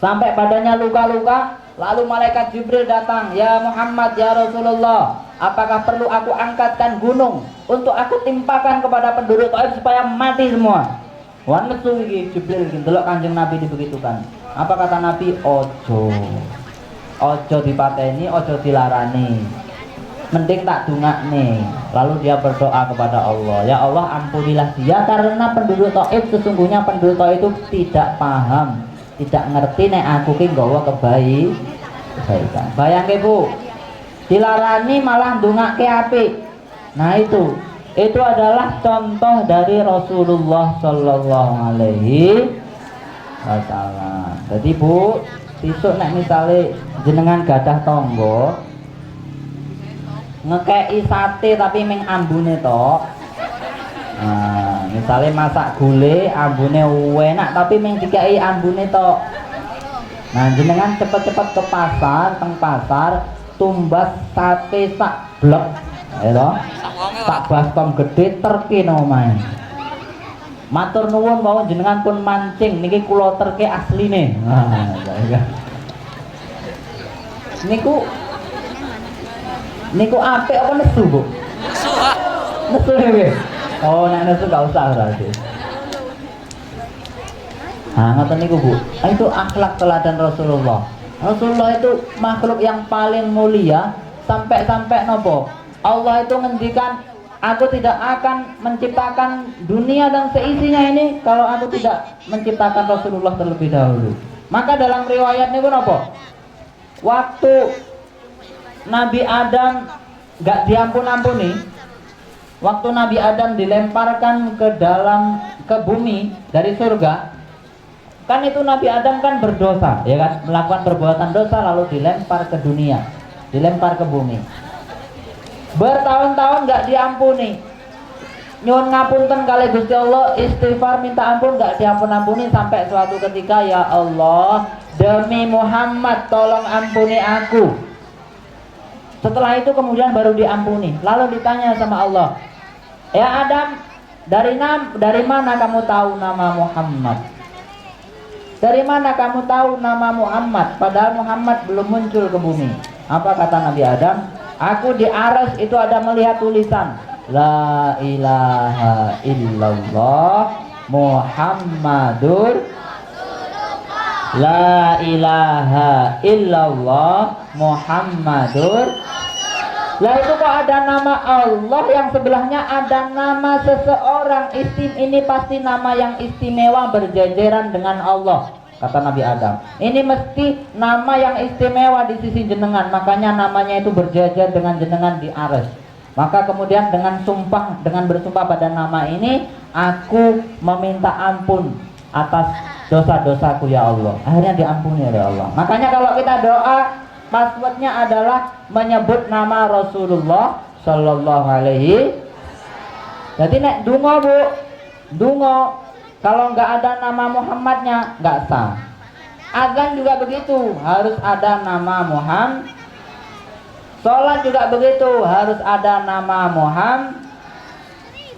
Speaker 1: sampai badannya luka-luka. Lalu malaikat Jibril datang, "Ya Muhammad, ya Rasulullah, apakah perlu aku angkatkan gunung untuk aku timpakan kepada penduduk Taif supaya mati semua?" Wah nesu iki Jibril iki delok Kanjeng Nabi dibegitukan. Apa kata Nabi? Ojo dipateni, ojo dilarani. Mending tak dungakne. Lalu dia berdoa kepada Allah, "Ya Allah, ampunilah dia karena penduduk Taif sesungguhnya penduduk Taif itu tidak paham, tidak ngerti nek aku ki nggawa kebaikan." Bayangke Bu, dilarani malah ndongake apik. Nah itu adalah contoh dari Rasulullah Shallallahu Alaihi Wasallam. Jadi Bu, besok nek misale jenengan gadah tonggo ngekei sate tapi ming ambune tok. Nah, misalnya masak gulai ambune enak tapi ming dikei ambune tok. Nah, jenengan cepet-cepet ke pasar, teng pasar tumbas sate sak blek, ya toh? Sak baskom gede terke nang omahe. Matur nuwun mawon jenengan pun mancing niki kula terke asline. Nah, niku apik apa nesu, Bu?
Speaker 2: Nesu, Pak.
Speaker 1: Nesu nggih. Oh, nek nesu gak usah berarti. Nah, ngoten niku, Bu. Itu akhlak teladan Rasulullah. Rasulullah itu makhluk yang paling mulia sampai nopo? Allah itu ngendikan aku tidak akan menciptakan dunia dan seisinya ini kalau aku tidak menciptakan Rasulullah terlebih dahulu. Maka dalam riwayat ini pun apa? Waktu Nabi Adam gak diampun-ampuni, waktu Nabi Adam dilemparkan ke bumi dari surga, kan itu Nabi Adam kan berdosa, ya kan, melakukan perbuatan dosa lalu dilempar ke dunia, dilempar ke bumi. Bertahun-tahun gak diampuni. Nyuwun ngapunten kali Gusti Allah, istighfar minta ampun gak diampun-ampuni, sampai suatu ketika, ya Allah, demi Muhammad tolong ampuni aku. Setelah itu kemudian baru diampuni. Lalu ditanya sama Allah, ya Adam, dari mana kamu tahu nama Muhammad? Dari mana kamu tahu nama Muhammad? Padahal Muhammad belum muncul ke bumi. Apa kata Nabi Adam? Aku di aras itu ada melihat tulisan La ilaha illallah Muhammadur La ilaha illallah Muhammadur. Lah itu kok ada nama Allah, yang sebelahnya ada nama seseorang. Ini pasti nama yang istimewa berjajaran dengan Allah, kata Nabi Adam. Ini mesti nama yang istimewa di sisi jenengan, makanya namanya itu berjajar dengan jenengan di aras. Maka kemudian dengan bersumpah pada nama ini, aku meminta ampun atas dosa-dosaku ya Allah. Akhirnya diampuni oleh Allah. Makanya kalau kita doa, passwordnya adalah menyebut nama Rasulullah Sallallahu Alaihi. Jadi nek dungo bu, dungo kalau nggak ada nama Muhammadnya nggak sah. Azan juga begitu, harus ada nama Muhammad. Sholat juga begitu, harus ada nama Muhammad.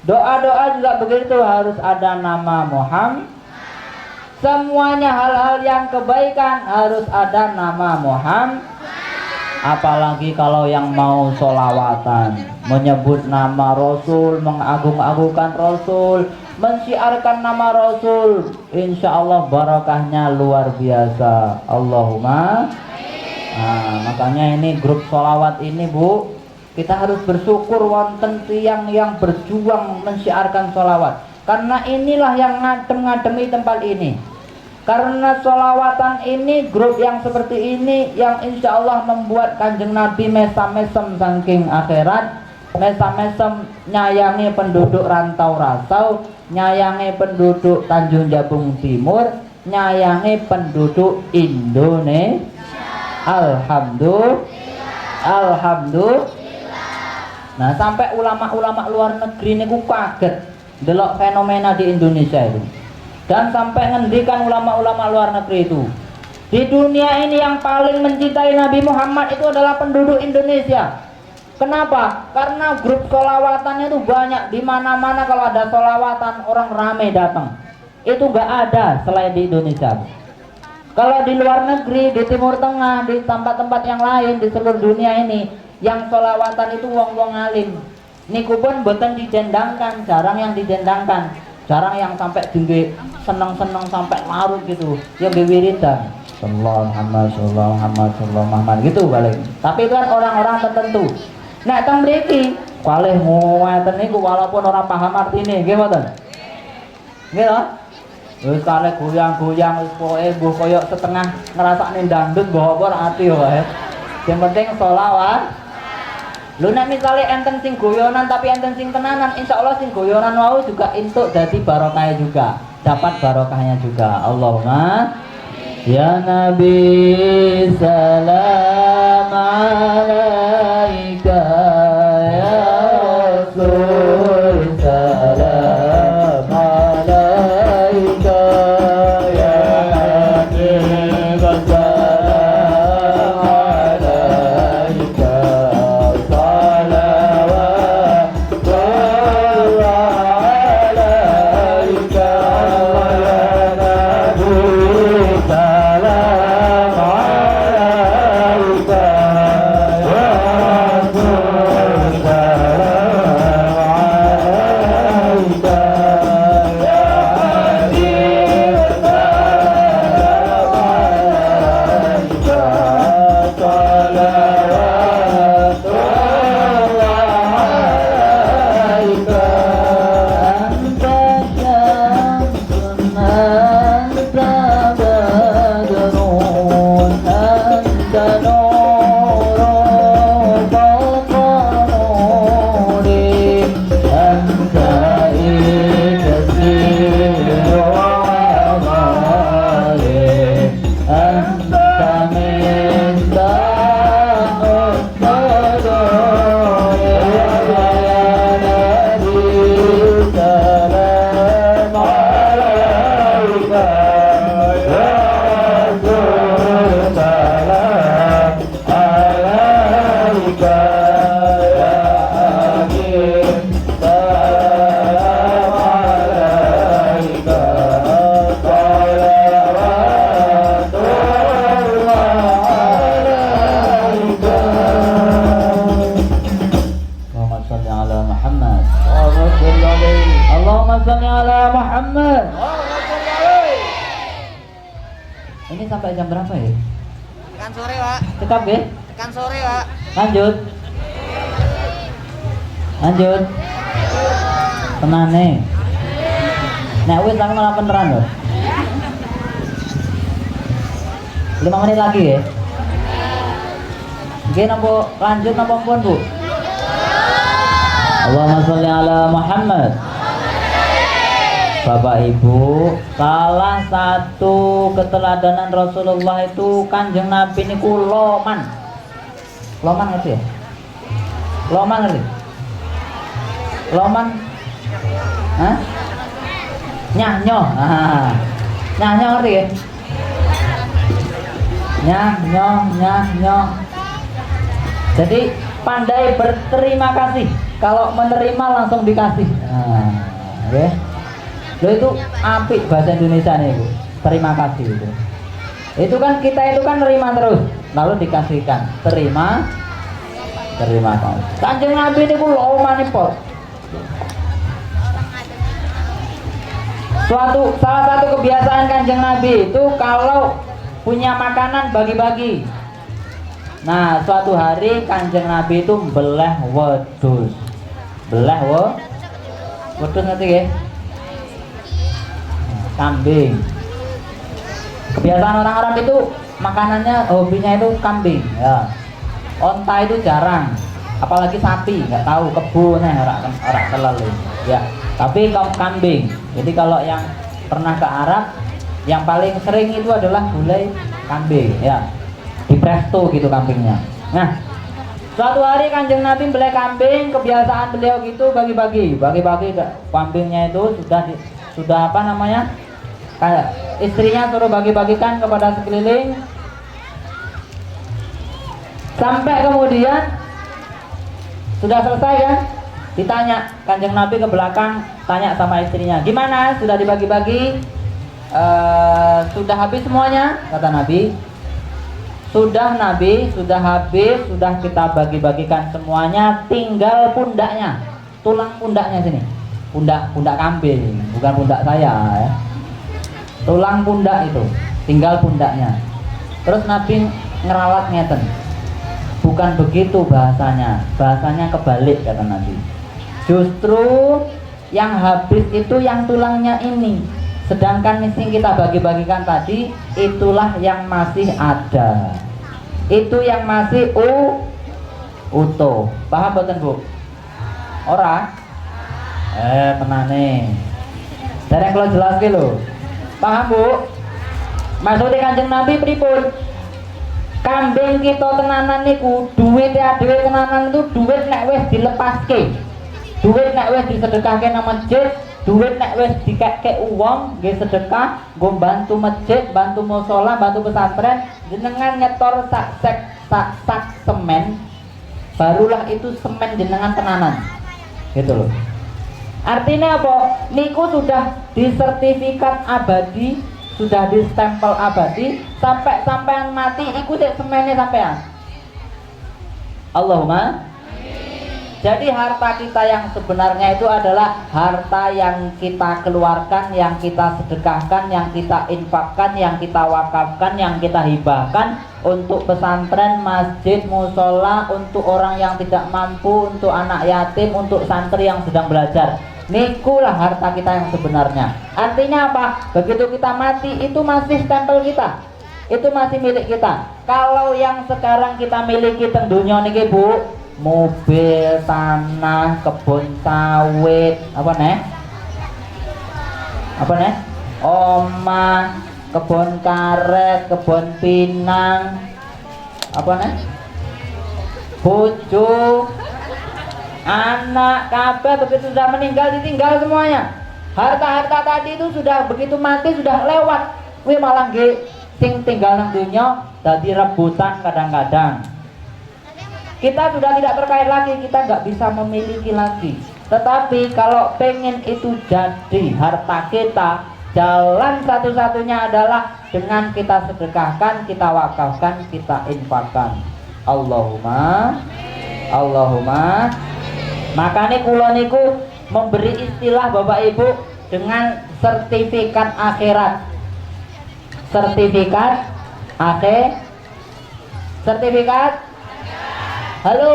Speaker 1: Doa-doa juga begitu, harus ada nama Muhammad. Semuanya hal-hal yang kebaikan harus ada nama Muhammad. Apalagi kalau yang mau sholawatan, menyebut nama Rasul, mengagung-agungkan Rasul, mensyiarkan nama Rasul, insya Allah barakahnya luar biasa. Allahumma. Nah, makanya ini grup sholawat ini bu, kita harus bersyukur wonten tiyang yang berjuang mensyiarkan sholawat, karena inilah yang ngadem-ngademi tempat ini. Karena sholawatan ini, grup yang seperti ini yang insya Allah membuat Kanjeng Nabi mesam-mesem saking akhirat, mesam-mesem nyayangi penduduk rantau rasau, nyayangi penduduk Tanjung Jabung Timur, nyayangi penduduk Indonesia. Alhamdulillah. Nah, sampai ulama-ulama luar negeri ini kaget delok fenomena di Indonesia itu. Dan sampai ngendikan ulama-ulama luar negeri itu, di dunia ini yang paling mencintai Nabi Muhammad itu adalah penduduk Indonesia. Kenapa? Karena grup sholawatan itu banyak. Di mana-mana kalau ada sholawatan orang ramai datang. Itu nggak ada selain di Indonesia. Kalau di luar negeri, di Timur Tengah, di tempat-tempat yang lain di seluruh dunia ini, yang sholawatan itu wong-wong alim. Niku pun boten didendangkan, jarang yang didendangkan, jarang yang sampai tinggi seneng-seneng sampai larut gitu. Yang diwiridan, Sallallahu Muhammad, Sallallahu Muhammad, Sallallahu Muhammad gitu balik. Tapi itu kan orang-orang tertentu. Nah, teng mriki kalih ngoten niku walaupun orang paham artine, nggih mboten? Nggih to? Wis kalih goyang-goyang wis pokoke mbuh koyo setengah ngrasakne dangdut mbok apa ati wae. Yang penting sholawat. Lho nek misale enten sing goyonan tapi enten sing tenanan, insyaallah sing goyonan wau juga entuk dadi barokah juga, dapat barokahnya juga. Allahumma ya Nabi salam alaika ya Rasul salam alaika ya Nabi salam alaika salawatullah alaika ya Nabi salam alaika ya Allahumma sholli ala Muhammad. Ini sampai jam berapa ya?
Speaker 2: Tekan sore, Pak.
Speaker 1: Tetap ya?
Speaker 2: Tekan sore, Pak.
Speaker 1: Lanjut. Lanjut. Tenang nih. Nek wis aku malah beneran loh. 5 menit lagi ya. Oke, nopo lanjut nopo pun, Bu? Allahumma sholli ala Muhammad. Bapak Ibu, salah satu keteladanan Rasulullah itu Kanjeng Nabi niku loman. Loman ngerti ya? Loman ngerti? Loman? Hah? Nyanyoh. Nyanyoh ngerti ya? Nyanyoh. Jadi pandai berterima kasih. Kalau menerima langsung dikasih. Oke. Lo itu apik bahasa Indonesia nih, Bu. Terima kasih itu. Itu kan kita itu kan nerima terus, lalu dikasihkan. Terima kasih. Kanjeng Nabi ini ku lomanipot. Salah satu kebiasaan Kanjeng Nabi itu kalau punya makanan bagi-bagi. Nah, suatu hari Kanjeng Nabi itu belah wedhus. Wedhus ngerti ya? Kambing. Kebiasaan orang Arab itu makanannya, hobinya itu kambing ya. Onta itu jarang, apalagi sapi, nggak tahu kebo nih orang terlalu ya. Tapi kambing. Jadi kalau yang pernah ke Arab, yang paling sering itu adalah gulai kambing ya. Di presto gitu kambingnya. Nah, suatu hari Kanjeng Nabi beli kambing, kebiasaan beliau gitu bagi-bagi kambingnya itu sudah apa namanya? Kayak istrinya suruh bagi-bagikan kepada sekeliling. Sampai kemudian sudah selesai kan? Ditanya Kanjeng Nabi ke belakang, tanya sama istrinya, "Gimana? Sudah dibagi-bagi? Sudah habis semuanya?" Kata Nabi. Sudah Nabi, sudah habis, sudah kita bagi-bagikan semuanya, tinggal pundaknya, tulang pundaknya sini, pundak kambing, bukan pundak saya ya. Tulang pundak itu, tinggal pundaknya. Terus Nabi ngerawat ngeten, bukan begitu bahasanya kebalik kata Nabi. Justru yang habis itu yang tulangnya ini, sedangkan yang kita bagi-bagikan tadi itulah yang masih ada, itu yang masih utuh. Paham boten, Bu? Ora? Tenane. Dereng kula jelaske lho. Paham, Bu? Maksudnya Kanjeng Nabi pripun? Kambing kita tenanan niku duit ya dhewe tenanan itu duit nek wis dilepaske. Duit nek wis disedekahke nang masjid, duit nek wis dikeke uang nggih sedekah, nggo bantu masjid, bantu musala, bantu pesantren, jenengan nyetor sak semen, barulah itu semen jenengan tenanan. Gitu loh. Artinya apa? Niku sudah disertifikat abadi, sudah distempel abadi, sampai sampean mati iku sik semene sampean. Allahumma. Jadi harta kita yang sebenarnya itu adalah harta yang kita keluarkan, yang kita sedekahkan, yang kita infakkan, yang kita wakafkan, yang kita hibahkan untuk pesantren, masjid, musola, untuk orang yang tidak mampu, untuk anak yatim, untuk santri yang sedang belajar. Nikulah harta kita yang sebenarnya. Artinya apa? Begitu kita mati itu masih stempel kita, itu masih milik kita. Kalau yang sekarang kita miliki teng dunya niki, Bu, mobil, tanah, kebun sawit, apa nih? Omah, kebun karet, kebun pinang, apa nih? Bojo, anak, kabeh begitu sudah meninggal ditinggal semuanya. Harta-harta tadi itu sudah begitu mati sudah lewat. Wih malah nggih sing tinggal nang dunya dadi rebutan kadang-kadang. Kita sudah tidak terkait lagi, kita nggak bisa memiliki lagi. Tetapi kalau pengen itu jadi harta kita, jalan satu-satunya adalah dengan kita sedekahkan, kita wakafkan, kita infakkan. Allahumma Makanya kula niku memberi istilah Bapak Ibu dengan sertifikat akhirat. Sertifikat sertifikat. Halo.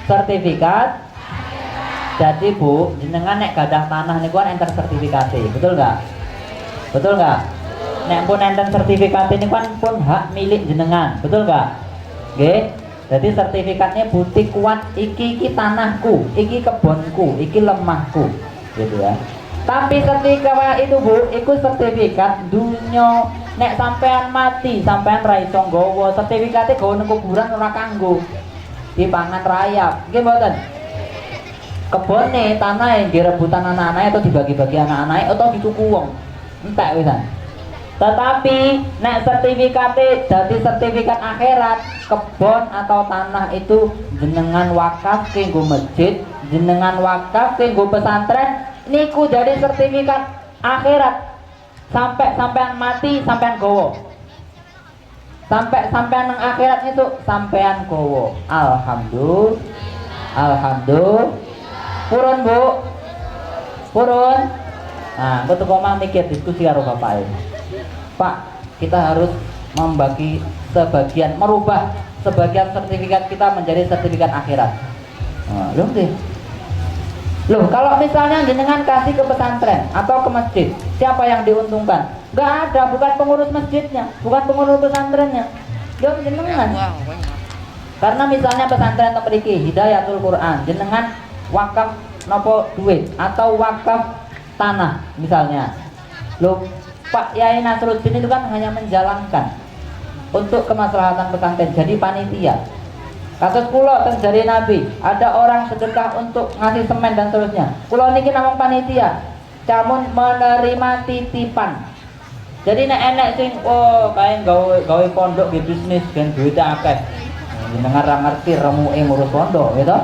Speaker 1: Sertifikat. Jadi Bu, jenengan nek gadah tanah niku kan enter sertifikate, betul nggak? Betul nggak? Nek pun enten sertifikat ini kan pun hak milik jenengan, betul nggak? Oke, jadi sertifikatnya bukti kuat iki tanahku, iki kebonku, iki lemahku, gitu ya. Tapi ketika itu Bu, itu sertifikat dunia nek sampean mati, sampean ra iso nggawa sertifikate gawa nang kuburan ora kanggo dipangan rayap. Nggih mboten? Kebone tanah yang direbutan anak-anaknya atau dibagi-bagi anak-anaknya atau dituku wong. Entek wisan. Tetapi nek sertifikate dadi sertifikat akhirat, kebon atau tanah itu jenengan wakaf kanggo masjid, jenengan wakaf kanggo pesantren, niku jadi sertifikat akhirat. Sampai sampean mati sampean gowo. Sampai sampean nang akhirat itu sampean gowo. Alhamdulillah. Alhamdulillah. Purun Bu. Purun. Nah, aku tuh koma mikir diskusi karo bapak ini. Pak, kita harus membagi sebagian, merubah sebagian sertifikat kita menjadi sertifikat akhirat. Nah, loh, kalau misalnya jenengan kasih ke pesantren atau ke masjid, siapa yang diuntungkan? Gak ada, bukan pengurus masjidnya, bukan pengurus pesantrennya, dia jenengan. Karena misalnya pesantren memiliki Hidayatul Quran, jenengan wakaf nopo duit atau wakaf tanah misalnya. Loh, Pak Yai Nasruddin itu kan hanya menjalankan untuk kemaslahatan pesantren, jadi panitia. Kasus kula teng jari Nabi, ada orang sedekah untuk ngasih semen dan seterusnya. Kula niki namung panitia, camun menerima titipan. Jadi nek enek sing kae gawe pondok nggih bisnis ben duit akeh. Jenengan ra ngerti remuke ngurus pondok, gitu.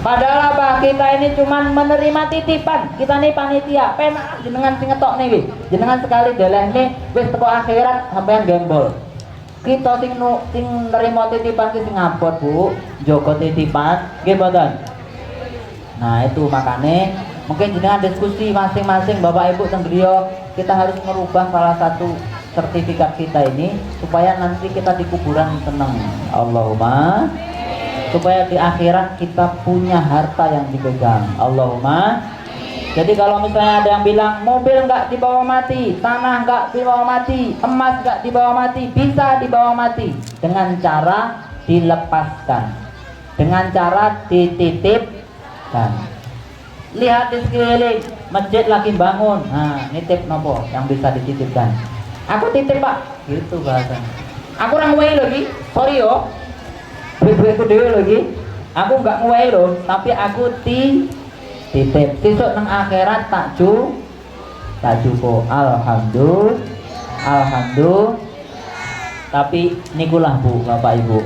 Speaker 1: Padahal apa? Kita ini cuman menerima titipan. Kita nih panitia, penak jenengan sing ngetokne wis. Jenengan sekali delehne wis teko akhirat sampean gembol. Kita sing nerima titipan ki sing ngabot, Bu. Njogo titipan, nggih mboten? Nah, itu makane mungkin jenengan diskusi masing-masing Bapak Ibu teng griya, kita harus merubah salah satu sertifikat kita ini supaya nanti kita di kuburan tenang. Allahumma, supaya di akhirat kita punya harta yang dipegang. Allahumma. Jadi kalau misalnya ada yang bilang mobil nggak dibawa mati, tanah nggak dibawa mati, emas nggak dibawa mati, bisa dibawa mati dengan cara dilepaskan, dengan cara dititipkan. Lihat di sekeliling, masjid lagi bangun, nah nitip nopo yang bisa dititipkan. Aku titip Pak, gitu bahasanya. Aku orang ngewei lagi, sorry yo, duit-duitku dewe lagi. Aku nggak ngewei loh, tapi aku titip. Sesuk nang akhirat tak cukup. Alhamdulillah. Alhamdulillah. Tapi nikulah Bu, Bapak Ibu,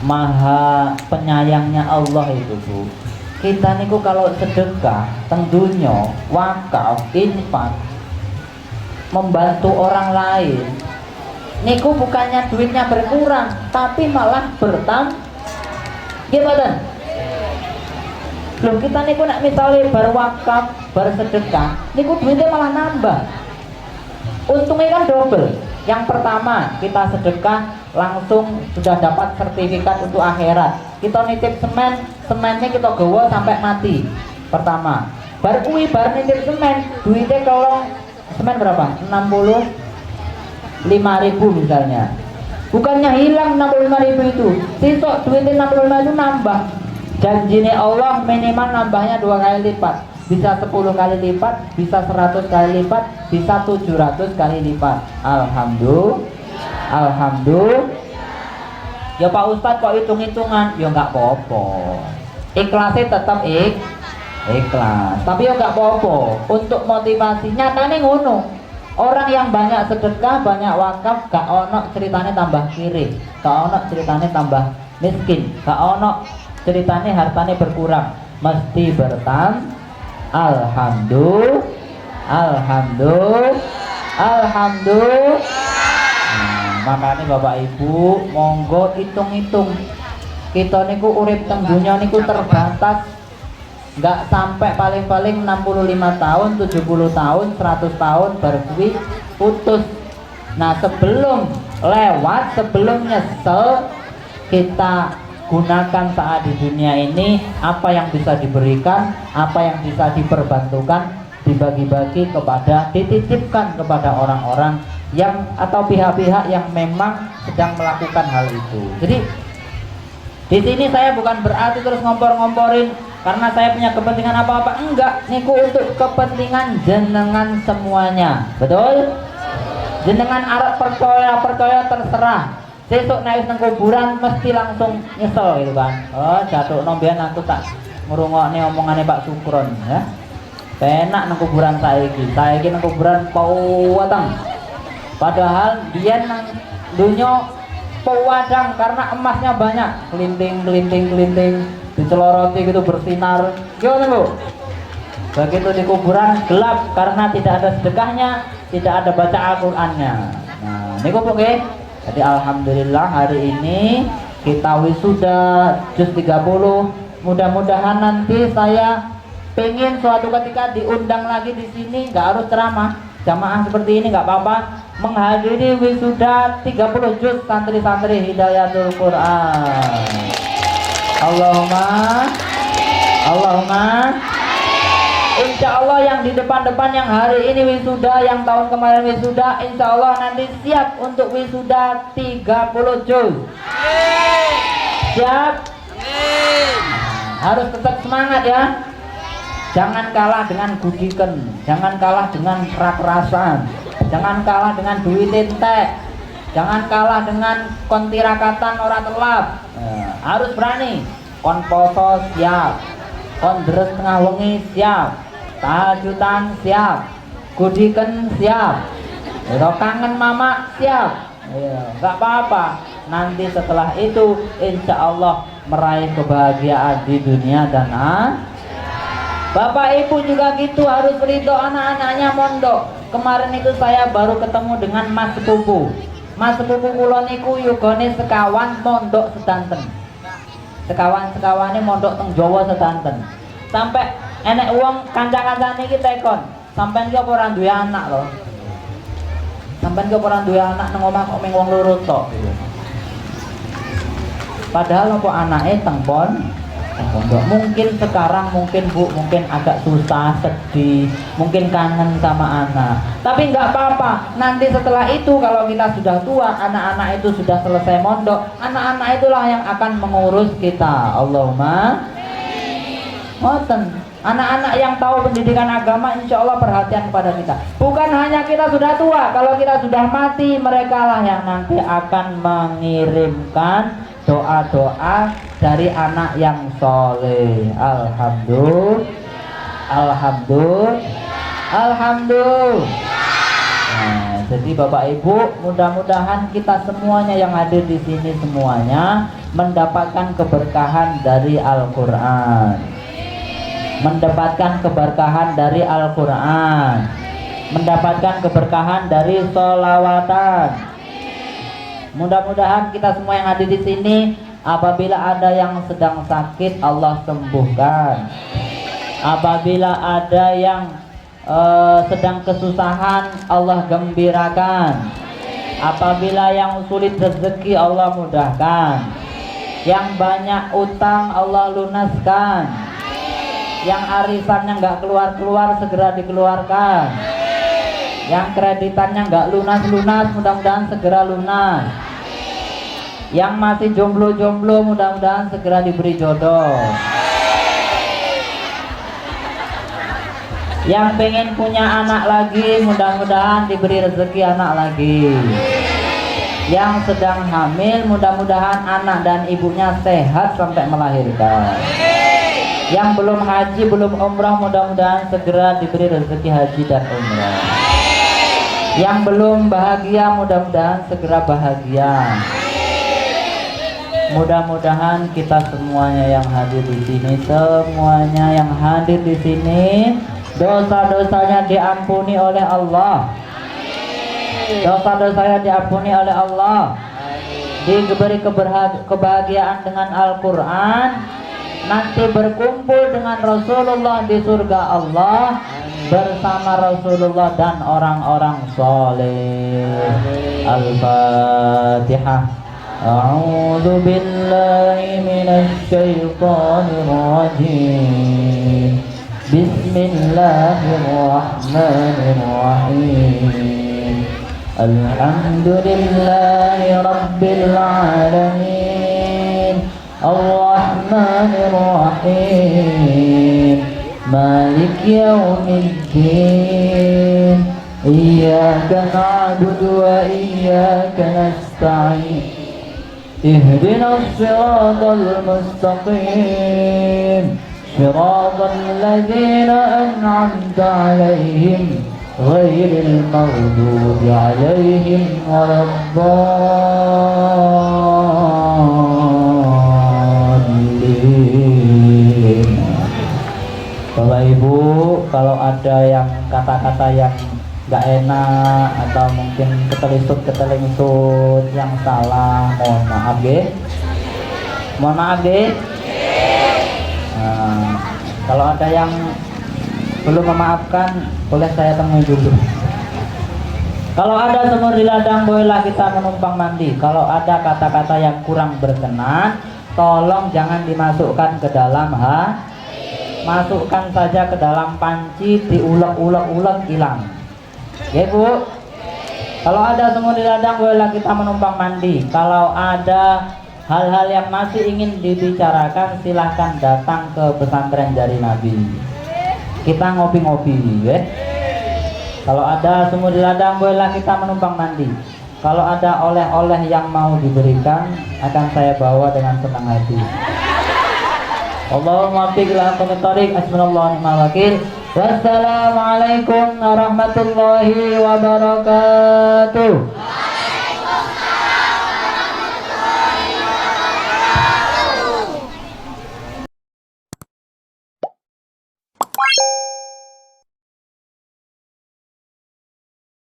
Speaker 1: maha penyayangnya Allah itu Bu. Kita niku kalau sedekah teng dunya, wakaf, infak, membantu orang lain, niku bukannya duitnya berkurang, tapi malah bertambah. Gimana? Loh, kita niku nak misalnya berwakaf, bersedekah, niku duitnya malah nambah. Untungnya kan double. Yang pertama, kita sedekah langsung sudah dapat sertifikat untuk akhirat. Kita nitip semennya kita gawa sampai mati. Pertama, bar nitip semen, duitnya kalau semen berapa? 65.000 misalnya. Bukannya hilang 65.000 itu, sisok duitnya 65 itu nambah. Janjinya Allah minimal nambahnya 2 kali lipat, bisa 10 kali lipat, bisa 100 kali lipat, bisa 700 kali lipat. Alhamdulillah. Alhamdulillah. Ya Pak Ustadz kok hitung-hitungan? Ya nggak apa-apa, ikhlasnya tetap ikhlas, tapi ya nggak apa-apa. Untuk motivasi nyatanya ngono. Orang yang banyak sedekah, banyak wakaf, gak ono ceritanya tambah kiri, gak ono ceritanya tambah miskin, gak ono ceritanya hartanya berkurang, mesti bertambah. Alhamdulillah. Alhamdulillah. Alhamdulillah. Makanya Bapak Ibu monggo hitung-hitung kita niku urip teng dunya niku terbatas, nggak sampai paling-paling 65 tahun, 70 tahun, 100 tahun baru kuwi putus. Nah, sebelum lewat, sebelum nyesel, kita gunakan saat di dunia ini apa yang bisa diberikan, apa yang bisa diperbantukan, dibagi-bagi kepada, dititipkan kepada orang-orang yang atau pihak-pihak yang memang sedang melakukan hal itu. Jadi di sini saya bukan berarti terus ngompor-ngomporin karena saya punya kepentingan apa-apa, enggak. Niku untuk kepentingan jenengan semuanya, betul? Jenengan arep percaya terserah. Sesuk nek nang kuburan mesti langsung nyesel gitu kan. Oh, jatuh nombian aku tak ngrungokne omongane Pak Sukron ya. Penak nang kuburan saiki nang kuburan pauwatang. Padahal dia nang dunya pewadang karena emasnya banyak, kelinting, diceloroti gitu bersinar. Gimana lo? Begitu di kuburan gelap karena tidak ada sedekahnya, tidak ada baca Al-Qur'annya. Nah, ini kok oke. Jadi alhamdulillah hari ini kita wisuda juz 30. Mudah-mudahan nanti saya pengen suatu ketika diundang lagi di sini, nggak harus ceramah, jamaah seperti ini nggak apa-apa, menghadiri wisuda 30 juz santri-santri Hidayatul Quran. Allahumma insya Allah yang di depan-depan yang hari ini wisuda, yang tahun kemarin wisuda, insya Allah nanti siap untuk wisuda 30 juz. Siap? Harus tetap semangat ya. Jangan kalah dengan gudiken, jangan kalah dengan kerasan, jangan kalah dengan duit entek, jangan kalah dengan kontirakatan orang telap. Harus berani. Kon poso siap, kon deres tengah wengi siap, tahajudan siap, gudiken siap, kangen mama siap. Gak apa-apa. Nanti setelah itu insya Allah meraih kebahagiaan di dunia dan Bapak Ibu juga gitu, harus ridho anak-anaknya mondok. Kemarin itu saya baru ketemu dengan Mas Sepupu. Mas Sepupu kula niku yugane sekawan mondok sedanten. Sekawan-sekawane mondok teng Jawa sedanten. Sampai enek uang kanca-kancane iki tekon, sampean ki apa ora duwe anak lho. Sampean ki apa ora duwe anak nang omah kok mung wong loro tok. Padahal apa anake teng pondok. Mungkin sekarang, mungkin Bu, mungkin agak susah, sedih, mungkin kangen sama anak. Tapi nggak apa-apa. Nanti setelah itu kalau kita sudah tua, anak-anak itu sudah selesai mondok, anak-anak itulah yang akan mengurus kita. Allahumma ngoten. Anak-anak yang tahu pendidikan agama insya Allah perhatian kepada kita. Bukan hanya kita sudah tua, kalau kita sudah mati, mereka lah yang nanti akan mengirimkan doa-doa dari anak yang soleh. Alhamdulillah. Nah, jadi Bapak Ibu, mudah-mudahan kita semuanya yang hadir di sini semuanya mendapatkan keberkahan dari Al-Quran, mendapatkan keberkahan dari Al-Quran, mendapatkan keberkahan dari sholawatan. Mudah-mudahan kita semua yang hadir di sini, apabila ada yang sedang sakit, Allah sembuhkan. Apabila ada yang sedang kesusahan, Allah gembirakan. Apabila yang sulit rezeki, Allah mudahkan. Yang banyak utang, Allah lunaskan. Yang arisannya nggak keluar-keluar, segera dikeluarkan. Yang kreditannya nggak lunas-lunas, mudah-mudahan segera lunas. Yang masih jomblo-jomblo, mudah-mudahan segera diberi jodoh. Yang pengen punya anak lagi, mudah-mudahan diberi rezeki anak lagi. Yang sedang hamil, mudah-mudahan anak dan ibunya sehat sampai melahirkan. Yang belum haji, belum umrah, mudah-mudahan segera diberi rezeki haji dan umrah. Yang belum bahagia, mudah-mudahan segera bahagia. Mudah-mudahan kita semuanya yang hadir di sini, semuanya yang hadir di sini, dosa-dosanya diampuni oleh Allah. Dosa-dosanya diampuni oleh Allah. diberi kebahagiaan dengan Al-Quran, nanti berkumpul dengan Rasulullah di surga Allah bersama Rasulullah dan orang-orang soleh. Al-Fatihah. A'udzu billahi minasy syaithanir rajim. Bismillahirrahmanirrahim. Alhamdulillahi rabbil alamin. Ar-Rahmanir Rahim. Malik yaumiddin. Iyyaka na'budu wa iyyaka nasta'in. Ihdinas siratal mustaqim. Siratal ladzina an'amta 'alaihim ghairil maghdubi 'alaihim waladdallin. Bapak Ibu, kalau ada yang kata-kata yang gak enak atau mungkin ketelisut yang salah, mohon maaf ya. Mohon maaf ya. Nah, kalau ada yang belum memaafkan, boleh saya temui dulu. Kalau ada sumur di ladang, bolehlah kita menumpang mandi. Kalau ada kata-kata yang kurang berkenan, tolong jangan dimasukkan ke dalam masukkan saja ke dalam panci, diulek-ulek hilang. Ya Bu. Kalau ada sumur di ladang, bolehlah kita menumpang mandi. Kalau ada hal-hal yang masih ingin dibicarakan, silahkan datang ke pesantren Jari Nabi. Kita ngopi-ngopi ya. Kalau ada sumur di ladang, bolehlah kita menumpang mandi. Kalau ada oleh-oleh yang mau diberikan, akan saya bawa dengan senang hati. Allahumma fiq ila qomitorik. Asmanallahu ni'mal wakil. Wassalamualaikum warahmatullahi wabarakatuh.